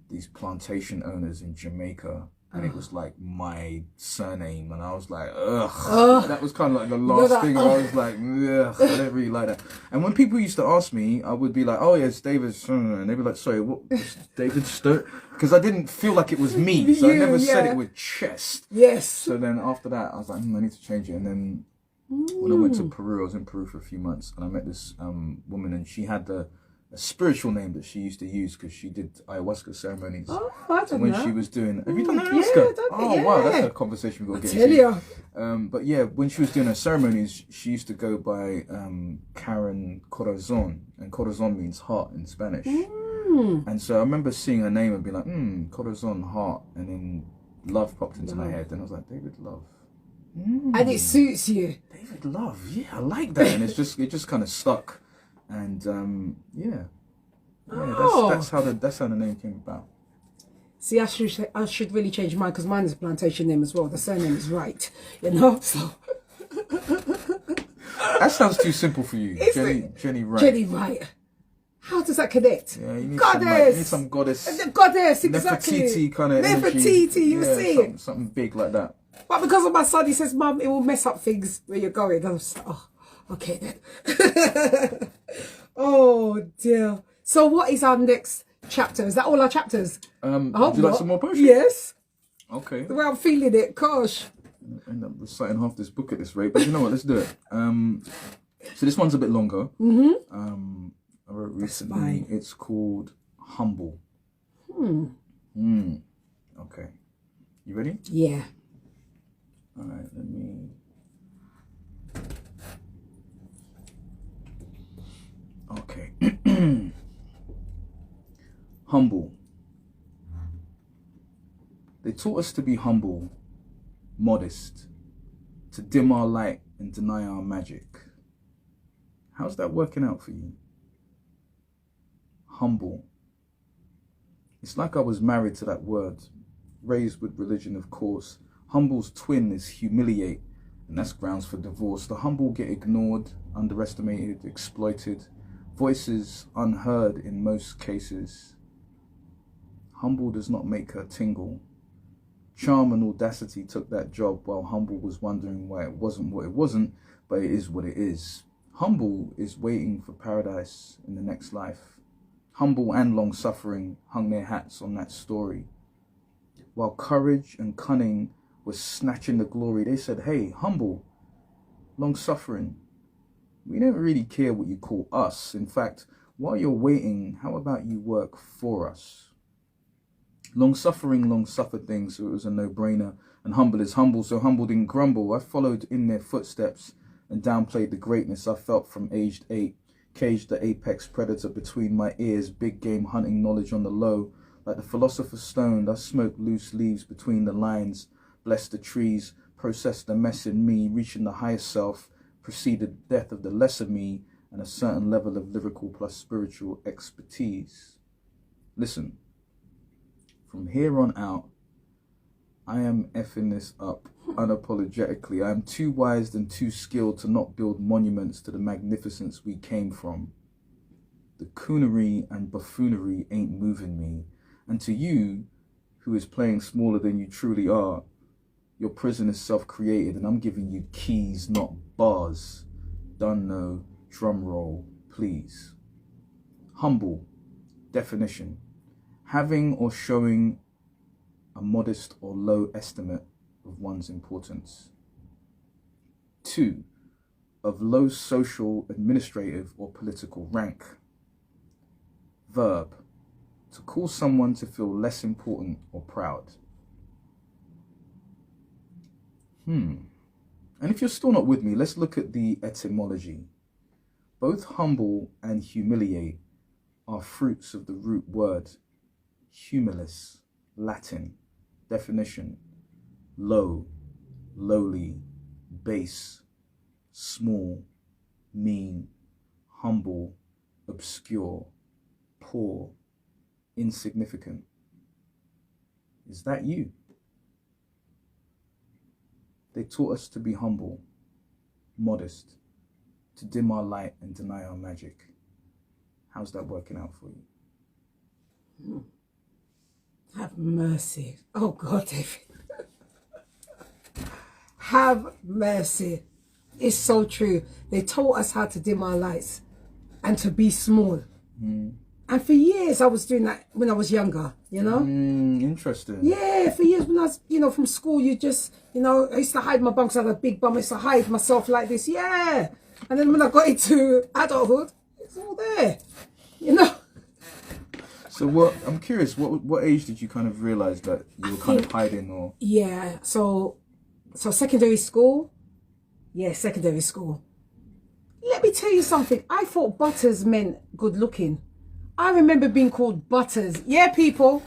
these plantation owners in Jamaica. And it was like my surname, and I was like, ugh. That was kind of like the last thing. I was like, ugh, I don't really like that. And when people used to ask me, I would be like, oh yeah, it's David Stone, and they'd be like, sorry, what? It's David Stone? Because I didn't feel like it was me, so I never said it with chest. Yes. So then after that, I was like, I need to change it. And then when I went to Peru, I was in Peru for a few months, and I met this woman, and she had a spiritual name that she used to use because she did ayahuasca ceremonies. Oh, I don't When know. she was doing, have you done Yeah, ayahuasca? I've done it, Oh wow, that's yeah. a conversation we've got to get Tell into. you. But yeah, when she was doing her ceremonies, she used to go by Karen Corazon, and Corazon means heart in Spanish. And so I remember seeing her name and being like, Corazon, heart, and then Love popped into my head, and I was like, David Love. And it suits you. David Love, yeah, I like that, and it just kind of stuck, and yeah, that's how the name came about. See, I should really change mine because mine is a plantation name as well. The surname is right, you know. So That sounds too simple for you, Is Jenny Wright. Jenny Wright. How does that connect? Yeah, you need Goddess. some goddess. The goddess, exactly. Nefertiti kind of energy. Nefertiti, you Yeah, see. something big like that. But because of my son, he says, Mum, it will mess up things where you're going. I was like, oh, okay then. Oh dear. So what is our next chapter? Is that all our chapters? I hope Would you like not. some more poetry? Yes. Okay. The way I'm feeling it, gosh. I end up reciting half this book at this rate, but you know what? Let's do it. So this one's a bit longer. I wrote recently. fine. It's called Humble. Okay. You ready? Yeah. All right. Let me. Okay. Humble. They taught us to be humble, modest, to dim our light and deny our magic. How's that working out for you? Humble. It's like I was married to that word, raised with religion, of course. Humble's twin is humiliate, and that's grounds for divorce. The humble get ignored, underestimated, exploited. voices unheard in most cases. Humble does not make her tingle. Charm and audacity took that job while humble was wondering why it wasn't what it wasn't, but it is what it is. Humble is waiting for paradise in the next life. Humble and long-suffering hung their hats on that story. While courage and cunning was snatching the glory, they said, hey, humble, long-suffering, we don't really care what you call us. In fact, while you're waiting, how about you work for us? Long-suffering, long-suffered things, so it was a no-brainer. And humble is humble, so humble didn't grumble. I followed in their footsteps and downplayed the greatness I felt from aged 8. Caged the apex predator between my ears, big game hunting knowledge on the low. Like the philosopher's stone, I smoked loose leaves between the lines, blessed the trees, processed the mess in me, reaching the highest self, preceded death of the lesser me, and a certain level of lyrical plus spiritual expertise. Listen, from here on out, I am effing this up unapologetically. I am too wise and too skilled to not build monuments to the magnificence we came from. The coonery and buffoonery ain't moving me. And to you, who is playing smaller than you truly are, your prison is self-created and I'm giving you keys, not bars. Done no, drum roll, please. Humble, definition. Having or showing a modest or low estimate of one's importance. 2, of low social, administrative or political rank. Verb, to cause someone to feel less important or proud. And if you're still not with me, let's look at the etymology. Both humble and humiliate are fruits of the root word humilis, Latin. Definition: low, lowly, base, small, mean, humble, obscure, poor, insignificant. Is that you? They taught us to be humble, modest, to dim our light and deny our magic. How's that working out for you? Have mercy. Oh God, David. Have mercy. It's so true. They taught us how to dim our lights and to be small. And for years I was doing that when I was younger, you know? Interesting. Yeah, for years when I was, from school, you just, I used to hide my bum because I had a big bum. I used to hide myself like this, yeah. And then when I got into adulthood, it's all there, So I'm curious, what age did you kind of realize that you were kind of hiding or? Yeah, so secondary school. Yeah, secondary school. Let me tell you something. I thought Butters meant good looking. I remember being called Butters. Yeah, people.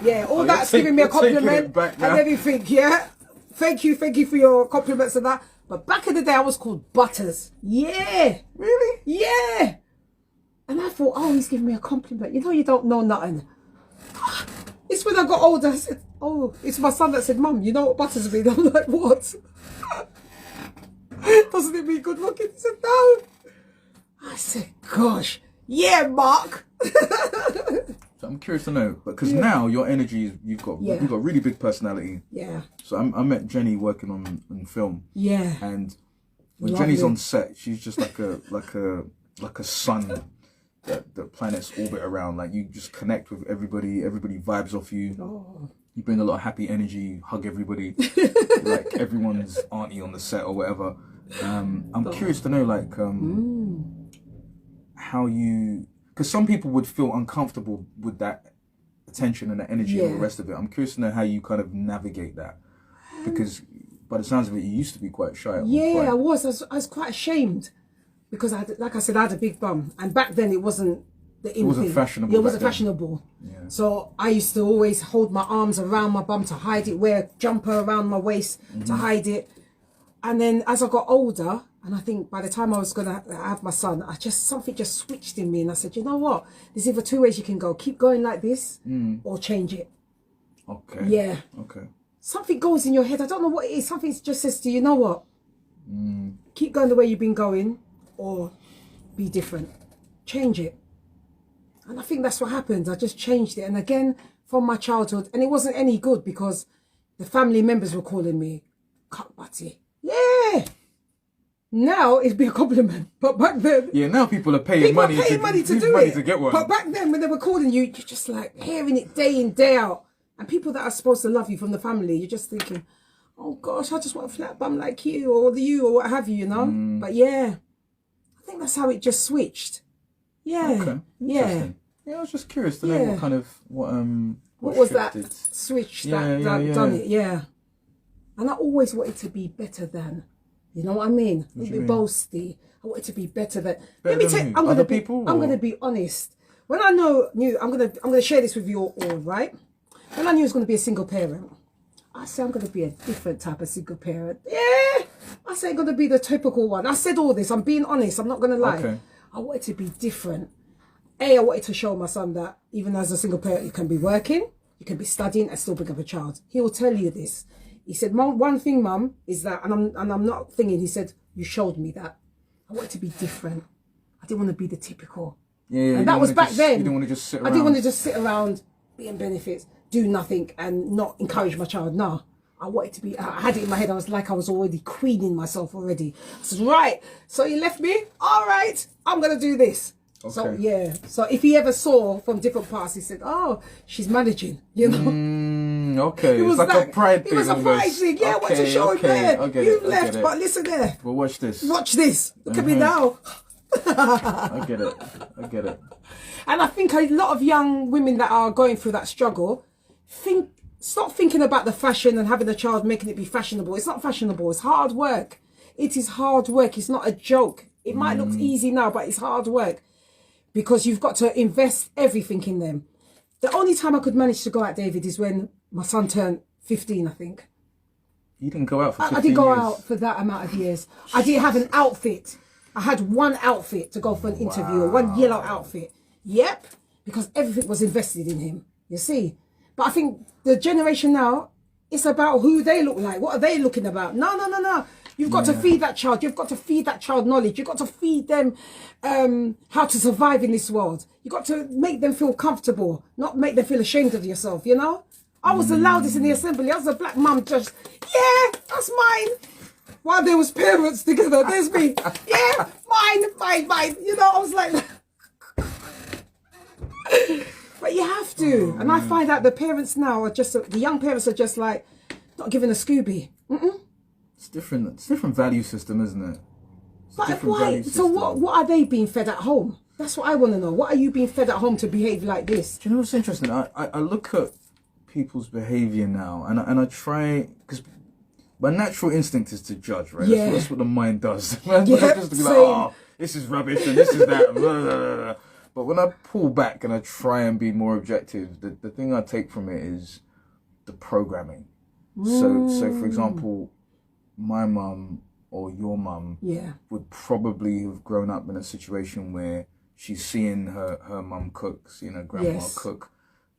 Yeah, that's giving me a compliment and everything. Yeah. Thank you for your compliments and that. But back in the day, I was called Butters. Yeah. Really? Yeah. And I thought, oh, he's giving me a compliment. You don't know nothing. It's when I got older, I said, oh, it's my son that said, Mum, you know what Butters mean? I'm like, what? Doesn't it mean good looking? He said, no. I said, gosh. Yeah, Mark. So I'm curious to know, because now your energy is, you've got really big personality. Yeah. So I met Jenny working on film. Yeah. And when Jenny's on set, she's just like a sun that planets orbit around. Like you just connect with everybody. Everybody vibes off you. Oh. You bring a lot of happy energy. You hug everybody. Like everyone's auntie on the set or whatever. I'm curious to know, like, how you, because some people would feel uncomfortable with that attention and the energy and all the rest of it. I'm curious to know how you kind of navigate that, because by the sounds of it, you used to be quite shy. Yeah, I was quite ashamed because like I said, I had a big bum, and back then it wasn't the in thing. Fashionable. Yeah, it wasn't fashionable. Yeah. So I used to always hold my arms around my bum to hide it, wear a jumper around my waist to hide it. And then as I got older, and I think by the time I was going to have my son, something just switched in me. And I said, you know what? There's either 2 ways you can go. Keep going like this or change it. Okay. Yeah. Okay. Something goes in your head. I don't know what it is. Something just says to you, you know what? Keep going the way you've been going or be different. change it. And I think that's what happened. I just changed it. And again, from my childhood, and it wasn't any good because the family members were calling me cock butty. Yeah. Now it'd be a compliment, but back then, yeah. Now people are paying money to do it to get one. But back then, when they were calling you, you're just like hearing it day in day out, and people that are supposed to love you from the family, you're just thinking, oh gosh, I just want a flat bum like you or what have you, you know. But yeah, I think that's how it just switched. Yeah, okay. Yeah. I was just curious to know what was that switch that done it? Yeah, and I always wanted to be better than. You know what I mean? A bit boasty. I want it to be better than. I'm gonna be honest. When I knew I'm gonna share this with you all, right? When I knew I was gonna be a single parent, I said I'm gonna be a different type of single parent. Yeah, I said I'm gonna be the typical one. I said all this. I'm being honest. I'm not gonna lie. Okay. I wanted to be different. I wanted to show my son that even as a single parent, you can be working, you can be studying, and still bring up a child. He will tell you this. He said, Mom, one thing, Mum, is that, and I'm not thinking, he said, you showed me that. I wanted to be different. I didn't want to be the typical. Yeah, and that was back then. You didn't want to just sit around. I didn't want to just sit around, be in benefits, do nothing, and not encourage my child. No. I wanted to be, I had it in my head. I was already queening myself already. I said, right, so you left me? All right, I'm going to do this. Okay. So, yeah. So if he ever saw from different parts, he said, oh, she's managing, you know. Okay. It was like a pride thing. It was a pride thing. Yeah, I want to show him there. You left, but listen there. Well, watch this. Watch this. Look at me now. I get it. And I think a lot of young women that are going through that struggle, stop thinking about the fashion and having a child, making it be fashionable. It's not fashionable. It's hard work. It is hard work. It's not a joke. It might look easy now, but it's hard work. Because you've got to invest everything in them. The only time I could manage to go out, David, is when my son turned 15, I think. You didn't go out for 15 years? I didn't go out for that amount of years. I didn't have an outfit. I had one outfit to go for an interview, one yellow outfit. Yep, because everything was invested in him, you see. But I think the generation now, it's about who they look like. What are they looking about? No. You've got to feed that child. You've got to feed that child knowledge. You've got to feed them how to survive in this world. You've got to make them feel comfortable, not make them feel ashamed of yourself, you know? I was the loudest in the assembly. I was a black mum just, yeah, that's mine. While there was parents together, there's me. Yeah, mine. You know, I was like... But you have to. And I find out the parents now are just, the young parents are just like, not giving a Scooby. It's different. It's a different value system, isn't it? But why? So what are they being fed at home? That's what I want to know. What are you being fed at home to behave like this? Do you know what's interesting? I look at people's behaviour now, and I try, because my natural instinct is to judge, right? Yeah. That's what the mind does. Just to be like, oh, this is rubbish and this is that. Blah, blah, blah. But when I pull back and I try and be more objective, the thing I take from it is the programming. So for example, my mum or your mum would probably have grown up in a situation where she's seeing her mum cook, seeing her grandma cook.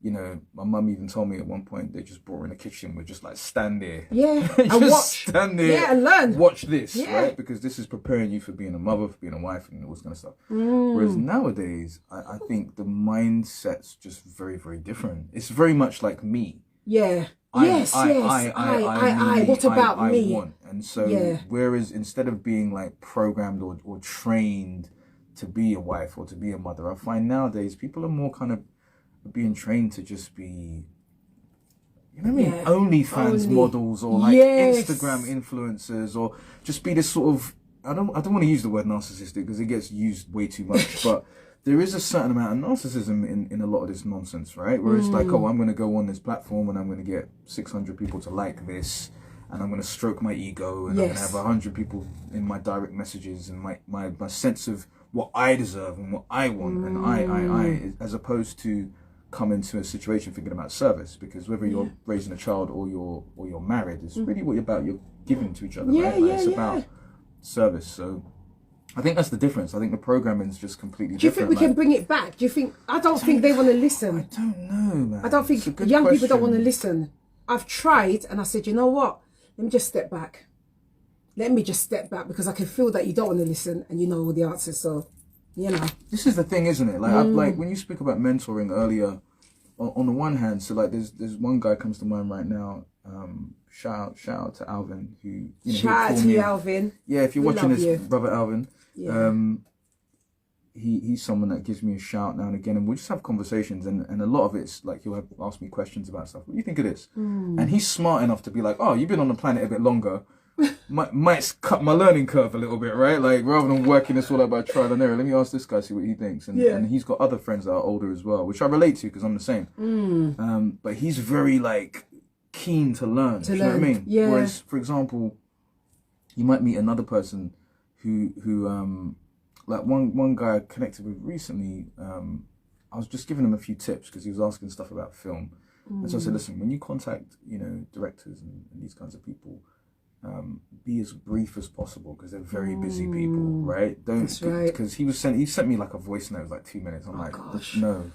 You know, my mum even told me at one point they just brought her in the kitchen with just like stand there. Yeah. And watch. Stand there. Yeah, and learn. Watch this, right? Because this is preparing you for being a mother, for being a wife, and all this kind of stuff. Whereas nowadays, I think the mindset's just very, very different. It's very much like me. Yeah. I, What about me? I want. And so, whereas instead of being like programmed or trained to be a wife or to be a mother, I find nowadays people are more kind of being trained to just be, you know what I mean, OnlyFans models or like Instagram influencers, or just be this sort of, I don't want to use the word narcissistic because it gets used way too much, but there is a certain amount of narcissism in a lot of this nonsense, right? Where it's like, oh, I'm going to go on this platform and I'm going to get 600 people to like this, and I'm going to stroke my ego, and I'm going to have 100 people in my direct messages, and my sense of what I deserve and what I want, and I, as opposed to come into a situation thinking about service, because whether you're raising a child or you're married, it's really what you're giving to each other, right? Like, it's about service. So I think that's the difference. I think the programming is just completely different. Do you think we can bring it back? Do you think? I don't think they want to listen. I don't know, man. I don't think young people don't want to listen. I've tried, and I said, you know what? Let me just step back. Let me just step back, because I can feel that you don't want to listen and you know all the answers. So you know. This is the thing, isn't it? Like, like when you speak about mentoring earlier, on the one hand, so like there's one guy comes to mind right now. Shout out to Alvin, who, you know, Shout out to you, Alvin. Yeah, if you're We watching love this, you. brother Alvin. Yeah. He's someone that gives me a shout now and again, and we just have conversations, and a lot of it's like he'll ask me questions about stuff. What do you think of this? And he's smart enough to be like, oh, you've been on the planet a bit longer. Might cut my learning curve a little bit, right? Like, rather than working this all out by trial and error, let me ask this guy, see what he thinks. And he's got other friends that are older as well, which I relate to because I'm the same. But he's very like keen to learn. Do you know what I mean? Yeah. Whereas, for example, you might meet another person who like one guy I connected with recently, I was just giving him a few tips because he was asking stuff about film. And so I said, listen, when you contact, you know, directors and these kinds of people, be as brief as possible because they're very busy people, right? That's right. Because he sent me like a voice note, like 2 minutes. I'm like, gosh. no,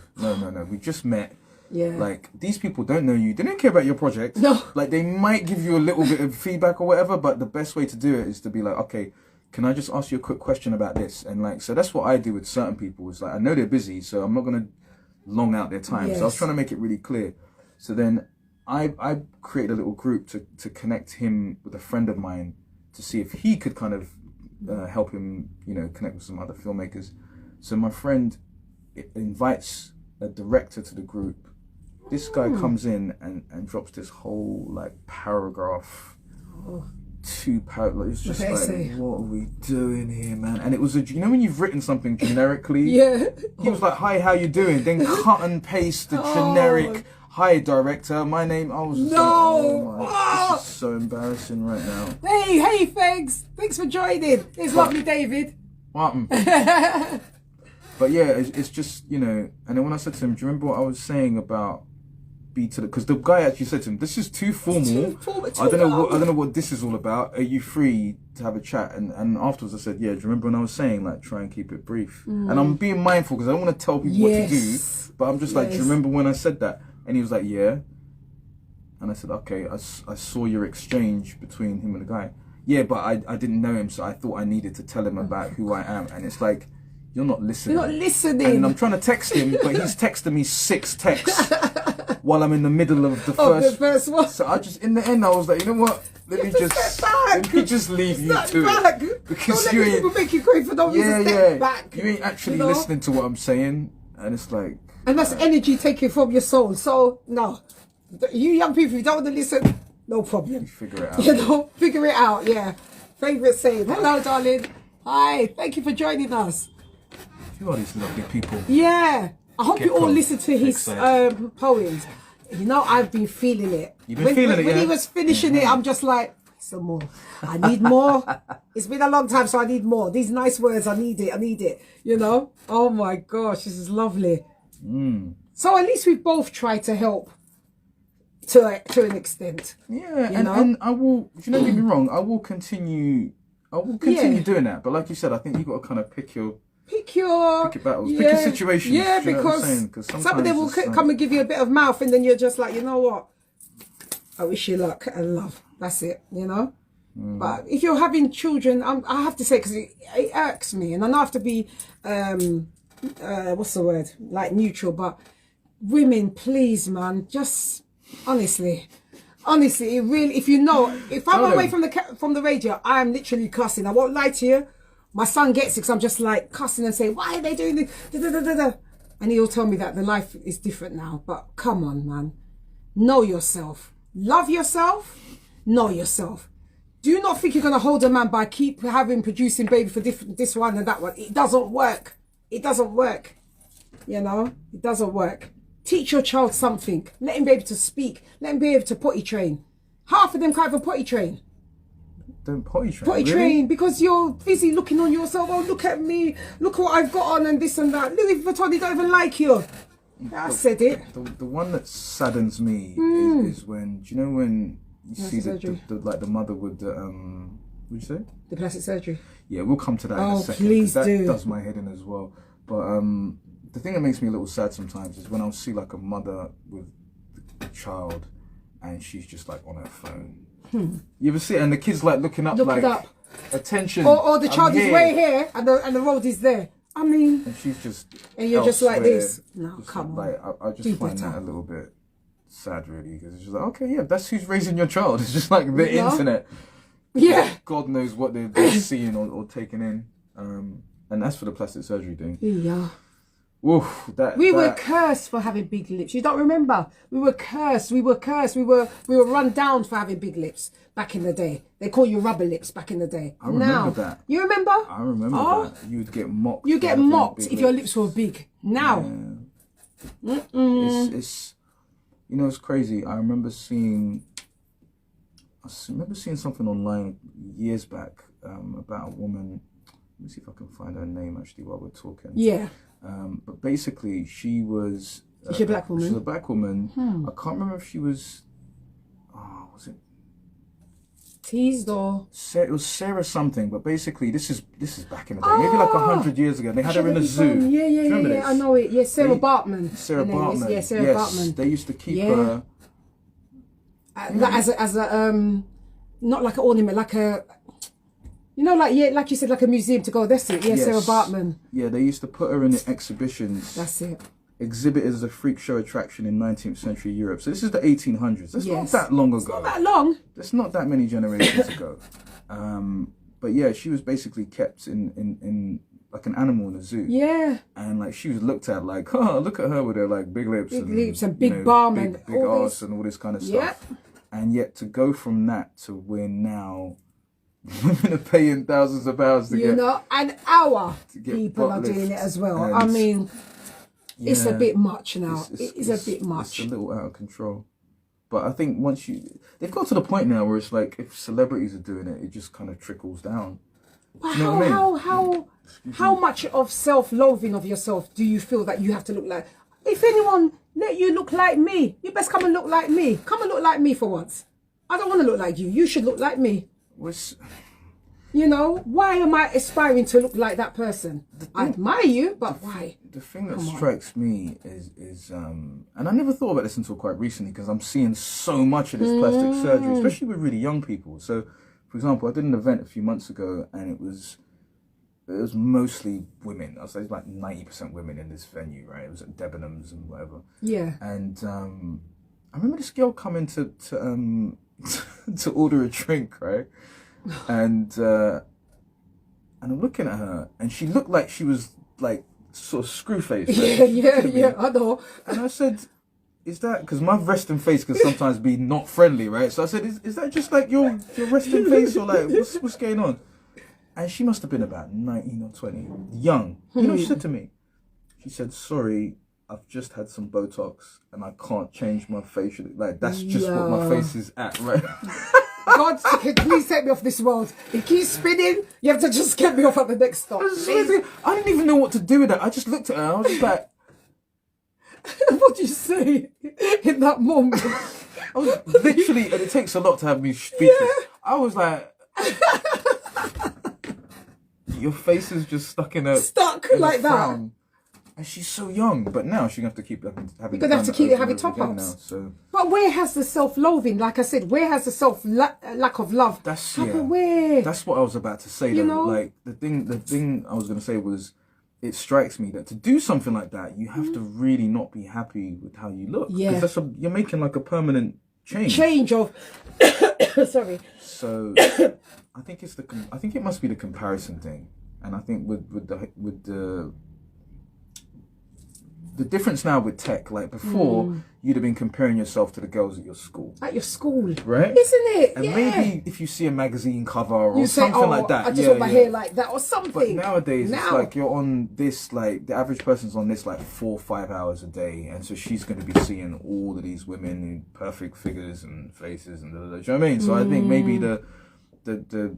we just met. Yeah. Like, these people don't know you. They don't care about your project. No. Like, they might give you a little bit of feedback or whatever, but the best way to do it is to be like, okay, can I just ask you a quick question about this? And like, so that's what I do with certain people. Is like, I know they're busy, so I'm not going to long out their time. Yes. So I was trying to make it really clear. So then I created a little group to connect him with a friend of mine to see if he could kind of help him, you know, connect with some other filmmakers. So my friend invites a director to the group. This guy comes in and drops this whole like paragraph, it's just like, what are we doing here, man? And it was you know when you've written something generically, he was like, hi, how you doing? Then cut and paste the generic, hi director, my name. I was just like, oh my, this is so embarrassing right now. Hey, thanks for joining. It's lovely, David. But yeah, it's just, you know, and then when I said to him, do you remember what I was saying about because the guy actually said to him, this is too formal. I don't know what this is all about. Are you free to have a chat? And afterwards I said, yeah, do you remember when I was saying like try and keep it brief? And I'm being mindful because I don't want to tell people what to do, but I'm just like, do you remember when I said that? And he was like, yeah. And I said, okay, I saw your exchange between him and the guy. Yeah, but I didn't know him, so I thought I needed to tell him about who I am. And it's like, you're not listening. You're not listening. And I'm trying to text him, but he's texting me 6 texts while I'm in the middle of the first one. So I just, in the end, I was like, you know what? Let me just leave you to it. Because don't let people make you crazy for no reason. Step back. You ain't actually listening to what I'm saying. And it's like... And that's energy taken from your soul. So, no. You young people, if you don't want to listen, no problem. You figure it out. You know, figure it out, yeah. Favourite saying. Hello, darling. Hi. Thank you for joining us. Who are these lovely people? Yeah. I hope you all listen to his poems. You know, I've been feeling it. You've been feeling it, When he was finishing it, I'm just like, some more. I need more. It's been a long time, so I need more. These nice words, I need it. You know? Oh my gosh, this is lovely. So at least we've both tried to help to an extent. Yeah, you know? and I will, if you don't get me wrong, I will continue doing that. But like you said, I think you've got to kind of pick your battles, pick your situations. Yeah, you know because some of them will come and give you a bit of mouth, and then you're just like, you know what? I wish you luck and love. That's it, you know. But if you're having children, I have to say, because it irks me, and I know I have to be, what's the word? Like neutral, but women, please, man, just honestly, it really. If I'm away from the radio, I'm literally cussing. I won't lie to you. My son gets it because I'm just like cussing and saying, why are they doing this? And he'll tell me that the life is different now. But come on, man. Know yourself. Love yourself. Know yourself. Do not think you're going to hold a man by producing baby for this one and that one. It doesn't work. It doesn't work. You know, it doesn't work. Teach your child something. Let him be able to speak. Let him be able to potty train. Half of them can't even potty train. Don't potty train. Potty train because you're busy looking on yourself. Oh, look at me. Look what I've got on and this and that. Louis Vuitton, they don't even like you. I said it. The one that saddens me is when, do you know when you see the mother with the what'd you say? The plastic surgery. Yeah, we'll come to that in a second. Please that do. does my head in as well. But the thing that makes me a little sad sometimes is when I'll see like a mother with a child and she's just like on her phone. You ever see it? And the kid's like looking up, attention. Or the child is way here and the road is there. I mean, and she's just and you're just like elsewhere. this. No, Just come on. like I just Do find better. that a little bit sad, really, because it's just like, okay, yeah, that's who's raising your child. It's just like the internet. Yeah. God knows what they're seeing or taking in. And that's for the plastic surgery thing. Yeah. Oof, We were cursed for having big lips. You don't remember? We were cursed. We were cursed. We were run down for having big lips back in the day. They call you rubber lips back in the day. I remember that. You remember? I remember that. You would get mocked. You for get having mocked big if your lips. lips were big. Now. Yeah. It's you know, it's crazy. I remember seeing something online years back about a woman. Let me see if I can find her name actually while we're talking. Yeah. But basically, she was. Is she a black woman? She was a black woman. I can't remember if she was. Oh, was it? Teased or? It was Sarah something, but basically this is back in the day, maybe like 100 years ago. They had her in a zoo. Yeah, Do you remember this? I know it. Yeah, Sarah Bartman. Sarah Her name is. Bartman. Yeah, Sarah yes, Bartman. they used to keep Yeah. her. As a not like an ornament, like a, you know, like you said, like a museum to go. That's it. Yeah, Yes. Sarah Bartman. Yeah, they used to put her in the exhibitions. That's it. Exhibited as a freak show attraction in 19th century Europe. So this is the 1800s. That's Yes. not that long ago. Not that long. That's not that many generations ago. But yeah, she was basically kept in like an animal in a zoo. Yeah. And like she was looked at like, oh, look at her with her like big lips, Big and lips and you big know, bum big, and big all arse this. and all this kind of Yep. stuff. And yet to go from that to where now women are paying thousands of pounds to You get. know, and our get people butt are doing it lift. as well. And I mean, it's a yeah, bit much now. it's- It is a bit much. It's a little out of control. But I think they've got to the point now where it's like if celebrities are doing it, it just kind of trickles down. But You know what I mean? how much of self-loathing of yourself do you feel that you have to look like? If anyone let you look like me, you best come and look like me. Come and look like me for once. I don't want to look like you. You should look like me. You know, why am I aspiring to look like that person? I admire you, but why? The thing that strikes me is and I never thought about this until quite recently because I'm seeing so much of this plastic surgery, especially with really young people. So, for example, I did an event a few months ago and it was mostly women. I was like 90% women in this venue, right? It was at Debenhams and whatever. Yeah. And I remember this girl coming to to order a drink, right? And I'm looking at her, and she looked like she was like sort of screw faced. Right? Yeah, I know. And I said, "Is that because my resting face can sometimes be not friendly, right?" So I said, "Is that just like your resting face, or like what's going on?" And she must have been about 19 or 20, young. You know what she said to me? She said, "Sorry, I've just had some Botox, and I can't change my facial. Like that's just what my face is at, right?" God, please take me off this world. It keeps spinning. You have to just get me off at the next stop. I didn't even know what to do with that. I just looked at her. I was just like, What do you say in that moment? I was literally, and it takes a lot to have me speechless. Yeah. I was like, your face is just stuck in a Like that. frown. And she's so young, but now she's gonna have to keep having. You're gonna have to keep having top now. ups. So But where has the self-loathing? Like I said, where has the lack of love? that's Where? That's what I was about to say. You though. know? Like the thing I was gonna say was, it strikes me that to do something like that, you have to really not be happy with how you look. Yeah. Because you're making like a permanent change. Change of. Sorry. So I think it must be the comparison thing, and I think with the difference now with tech, like before, you'd have been comparing yourself to the girls at your school. At your school. Right? Isn't it? And yeah. maybe if you see a magazine cover or You say, something like that. I just want my hair like that or But something. nowadays, it's like you're on this, like, the average person's on this, like, 4 or 5 hours a day. And so she's going to be seeing all of these women in perfect figures and faces and do you know what I mean? So I think maybe the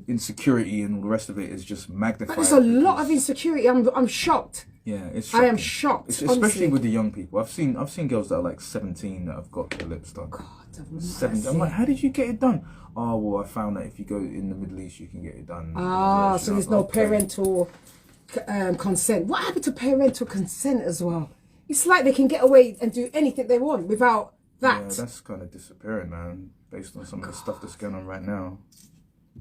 insecurity and all the rest of it is just magnified. But there's a lot of insecurity. I'm shocked. Yeah, it's I am shocking. shocked, Especially honestly. with the young people. I've seen girls that are like 17 that have got their lips done. God, 17. I'm like, how did you get it done? Oh, well, I found that if you go in the Middle East, you can get it done. Ah, so there's no Okay. parental consent. What happened to parental consent as well? It's like they can get away and do anything they want without that. Yeah, that's kind of disappearing, man, based on some of the stuff that's going on right now.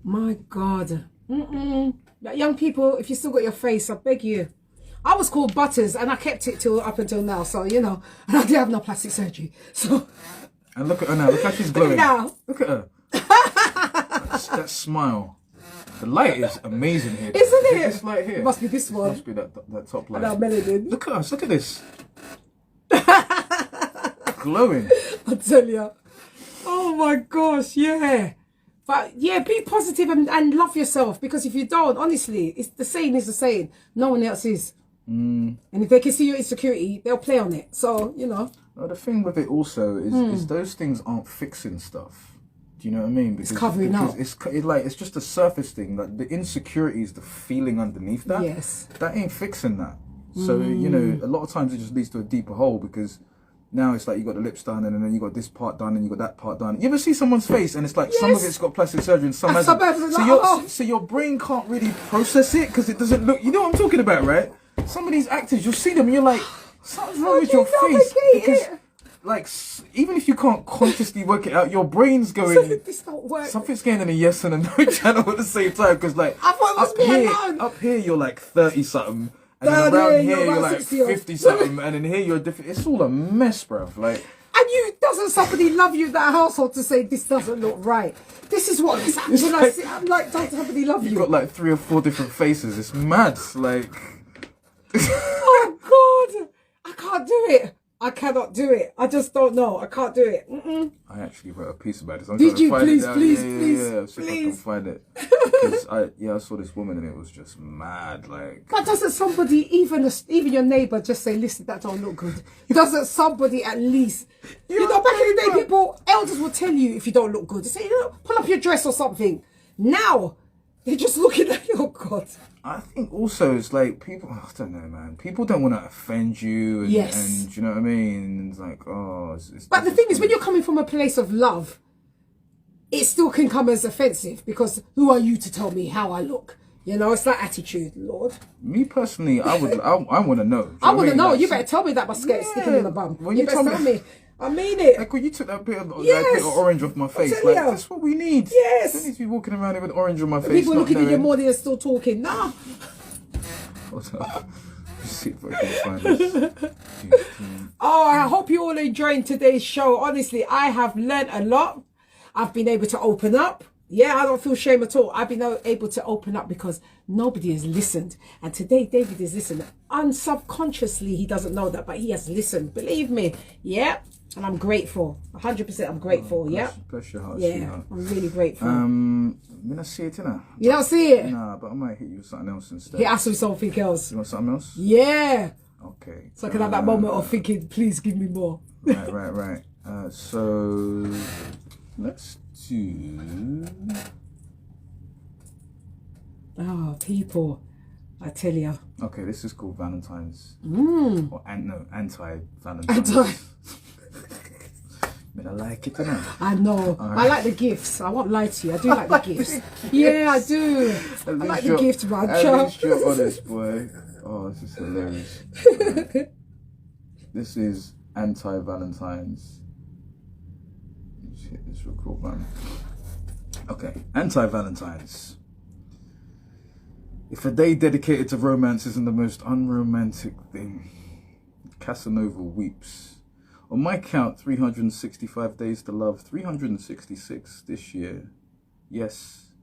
My God. Like young people, if you still got your face, I beg you. I was called Butters, and I kept it till up until now. So you know, and I did have no plastic surgery. So. And look at her now. Look how she's glowing. Now. Look at her. that smile. The light is amazing here. Isn't it? This light here. It must be this one. Must be that top light. That melanin. Look at us. Look at this. Glowing. I tell you. Oh my gosh, yeah. But yeah, be positive and love yourself, because if you don't, honestly, it's the saying is the saying. No one else is. And if they can see your insecurity, they'll play on it. So, you know. Well, the thing with it also is those things aren't fixing stuff. Do you know what I mean? Because, it's covering up. It's just a surface thing. Like the insecurity is the feeling underneath that. Yes. That ain't fixing that. So, you know, a lot of times it just leads to a deeper hole, because now it's like you got the lips done, and then you got this part done, and you got that part done. You ever see someone's face and it's like some of it's got plastic surgery and some hasn't. So your brain can't really process it because it doesn't look. You know what I'm talking about, right? Some of these actors, you'll see them and you're like, something's wrong with your face, because like even if you can't consciously work it out, your brain's going. This don't work. Something's going in a yes and a no channel at the same time, because like I thought it was me alone. Up here you're like 30 something. And then around here you're like 50 something, and then here you're different. It's all a mess, bruv. Like, and doesn't somebody love you in that household to say this doesn't look right? This is what this happens when I see. I'm like, does somebody love you? You've got like 3 or 4 different faces. It's mad. Like, oh God, I can't do it. I cannot do it. I just don't know. I can't do it. I actually wrote a piece about this. Did you? Please. Yeah, see if I can find it. Because I saw this woman and it was just mad. Like, but doesn't somebody, even your neighbour, just say, listen, that don't look good? Doesn't somebody at least, you know, back in the day, elders will tell you if you don't look good. They say, you know, pull up your dress or something. Now, they're just looking at you, oh God. I think also it's like people, I don't know, man. People don't want to offend you. And, and you know what I mean? It's like, oh. It's but the thing is, when you're coming from a place of love, it still can come as offensive, because who are you to tell me how I look? You know, it's that attitude, Lord. Me personally, I want to know. I want to know. Like, you better tell me that my skirt is sticking in the bum. When you better tell me. I mean it. Like when you took that bit of, bit of orange off my face, like that's what we need. Yes. I don't need to be walking around here with orange on my face. People looking at your morning and still talking. Nah. Hold up. See if I can find this. Oh, I hope you all enjoying today's show. Honestly, I have learned a lot. I've been able to open up. Yeah, I don't feel shame at all. I've been able to open up because nobody has listened. And today, David is listening. Unsubconsciously, he doesn't know that, but he has listened. Believe me. Yeah. And I'm grateful. 100% I'm grateful. Yeah. Bless your heart. Yeah. Sweetheart. I'm really grateful. I'm going to see it, innit? You don't see it? Nah, but I might hit you with something else instead. Hit us with something else. You want something else? Yeah. Okay. So I can have that moment of thinking, please give me more. Right. So let's do. Oh, people. I tell you. Okay, this is called Valentine's. Or anti-Valentine's. I mean, I like it, innit? I know. I like the gifts. I won't lie to you. I do like the gifts. Yeah, I do. I like the gifts, man. At least you're honest, boy. Oh, this is hilarious. This is anti-Valentine's. Let's hit this record button. Okay, anti-Valentine's. If a day dedicated to romance isn't the most unromantic thing, Casanova weeps. On my count, 365 days to love, 366 this year. Yes,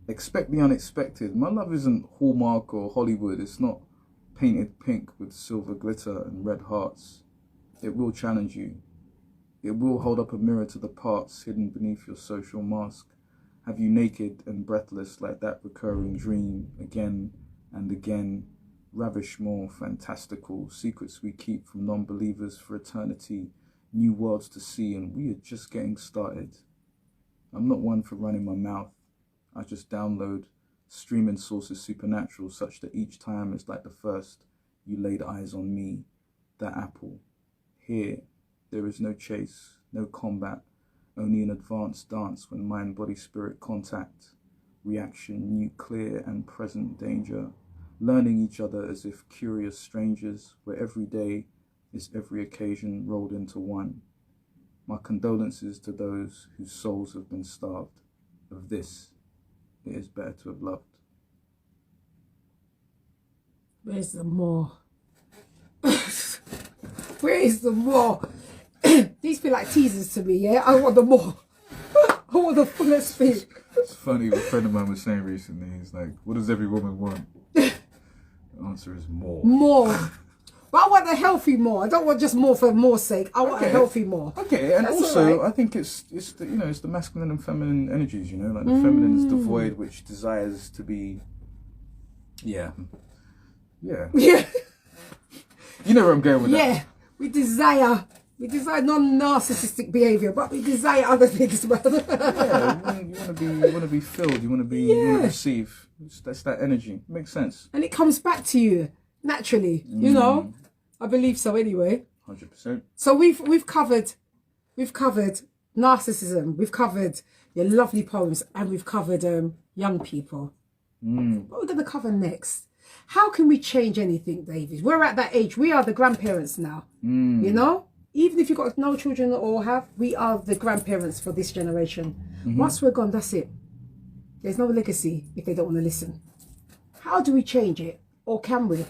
expect the unexpected. My love isn't Hallmark or Hollywood. It's not painted pink with silver glitter and red hearts. It will challenge you. It will hold up a mirror to the parts hidden beneath your social mask. Have you naked and breathless like that recurring dream again and again. Ravish more, fantastical, secrets we keep from non-believers for eternity, new worlds to see, and we are just getting started. I'm not one for running my mouth. I just download streaming sources supernatural such that each time is like the first you laid eyes on me, that apple. Here, there is no chase, no combat, only an advanced dance when mind, body, spirit contact, reaction, nuclear and present danger. Learning each other as if curious strangers, where every day is every occasion rolled into one. My condolences to those whose souls have been starved. Of this, it is better to have loved. Where's the more? Where is the more? These feel like teasers to me, yeah? I want the more. I want the fullest speed. It's funny, a friend of mine was saying recently, he's like, what does every woman want? The answer is more. More. But I want a healthy more. I don't want just more for more's sake. I want a healthy more. Okay, and That's also right. I think it's the it's the masculine and feminine energies, like the feminine is the void which desires to be. Yeah. Yeah. You know where I'm going with that. Yeah. We desire non-narcissistic behaviour, but we desire other things. Yeah, you want to be filled. You want to receive. That's that energy. Makes sense. And it comes back to you naturally. You know, I believe so. Anyway. 100%. So we've covered narcissism. We've covered your lovely poems, and we've covered young people. What we're going to cover next? How can we change anything, David? We're at that age. We are the grandparents now. You know. Even if you've got no children or have, we are the grandparents for this generation. Once we're gone, that's it. There's no legacy if they don't want to listen. How do we change it? Or can we?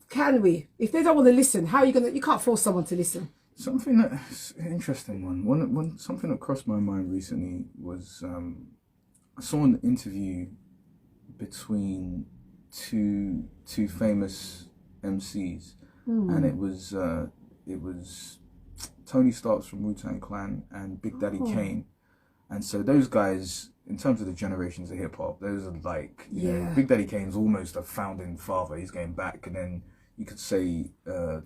Can we? If they don't want to listen, how are you going to... You can't force someone to listen. Something that's an interesting one. Something that crossed my mind recently was I saw an interview between two famous MCs, and it was Tony Starks from Wu-Tang Clan and Big Daddy Kane. And so those guys, in terms of the generations of hip hop, those are like, you know, Big Daddy Kane's almost a founding father. He's going back, and then you could say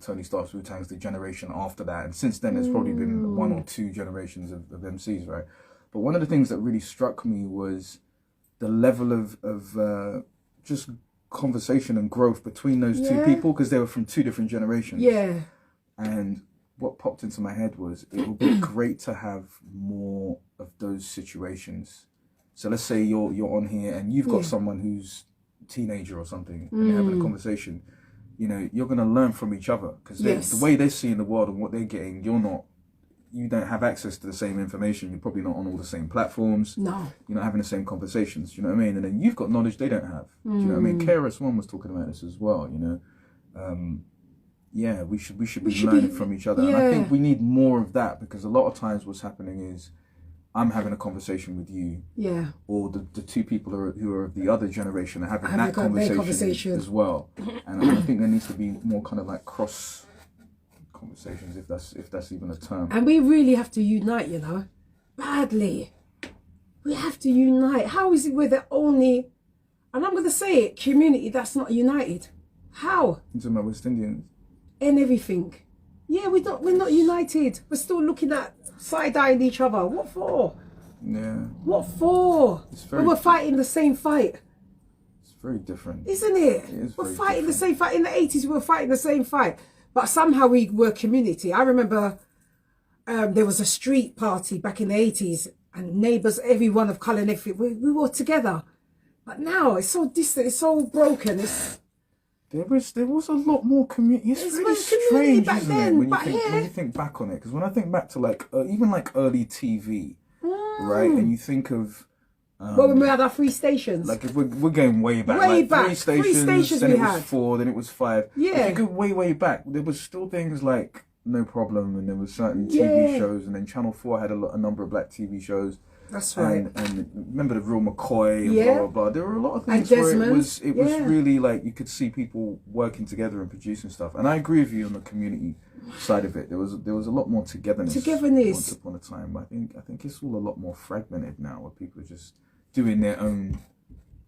Tony Starks Wu-Tang's the generation after that. And since then, there's probably been one or two generations of MCs, right? But one of the things that really struck me was the level of just conversation and growth between those two people, because they were from two different generations. Yeah. And what popped into my head was it would be great to have more of those situations. So let's say you're on here and you've got someone who's a teenager or something, and they're having a conversation. You know, you're going to learn from each other, because the way they're seeing the world and what they're getting, you don't have access to the same information. You're probably not on all the same platforms. No. You're not having the same conversations, you know what I mean? And then you've got knowledge they don't have. Do you know what I mean? KRS-One was talking about this as well, you know. We should be learning from each other. And I think we need more of that, because a lot of times what's happening is I'm having a conversation with you. Yeah. Or the two people who are of the other generation are having that conversation as well. And I think there needs to be more kind of like cross conversations, if that's even a term. And we really have to unite, you know, badly. We have to unite. How is it we're the only, and I'm going to say it, community that's not united? How? You're talking about West Indians? In everything. Yeah, we're not united. We're still looking at side-eyeing each other. What for? Yeah. What for? We're fighting the same fight. It's very different. Isn't it? We're fighting the same fight. In the 80s, we were fighting the same fight. But somehow we were community. I remember there was a street party back in the 80s, and neighbours, everyone of colour and everything, we were together. But now it's so distant, it's so broken. There was a lot more community. It's really strange, isn't it, when you think back on it? Because when I think back to even early TV, right, and you think of when we had our 3 stations. Like if we're going way back. Way back. 3 stations then it was 4, then it was 5. Yeah. If you go way back, there was still things like No Problem, and there was certain TV shows, and then Channel 4 had a number of black TV shows. That's right. And remember the Real McCoy and blah, blah, blah. There were a lot of things where it was really like you could see people working together and producing stuff. And I agree with you on the community side of it. There was a lot more togetherness. Once upon a time. I think it's all a lot more fragmented now, where people are just doing their own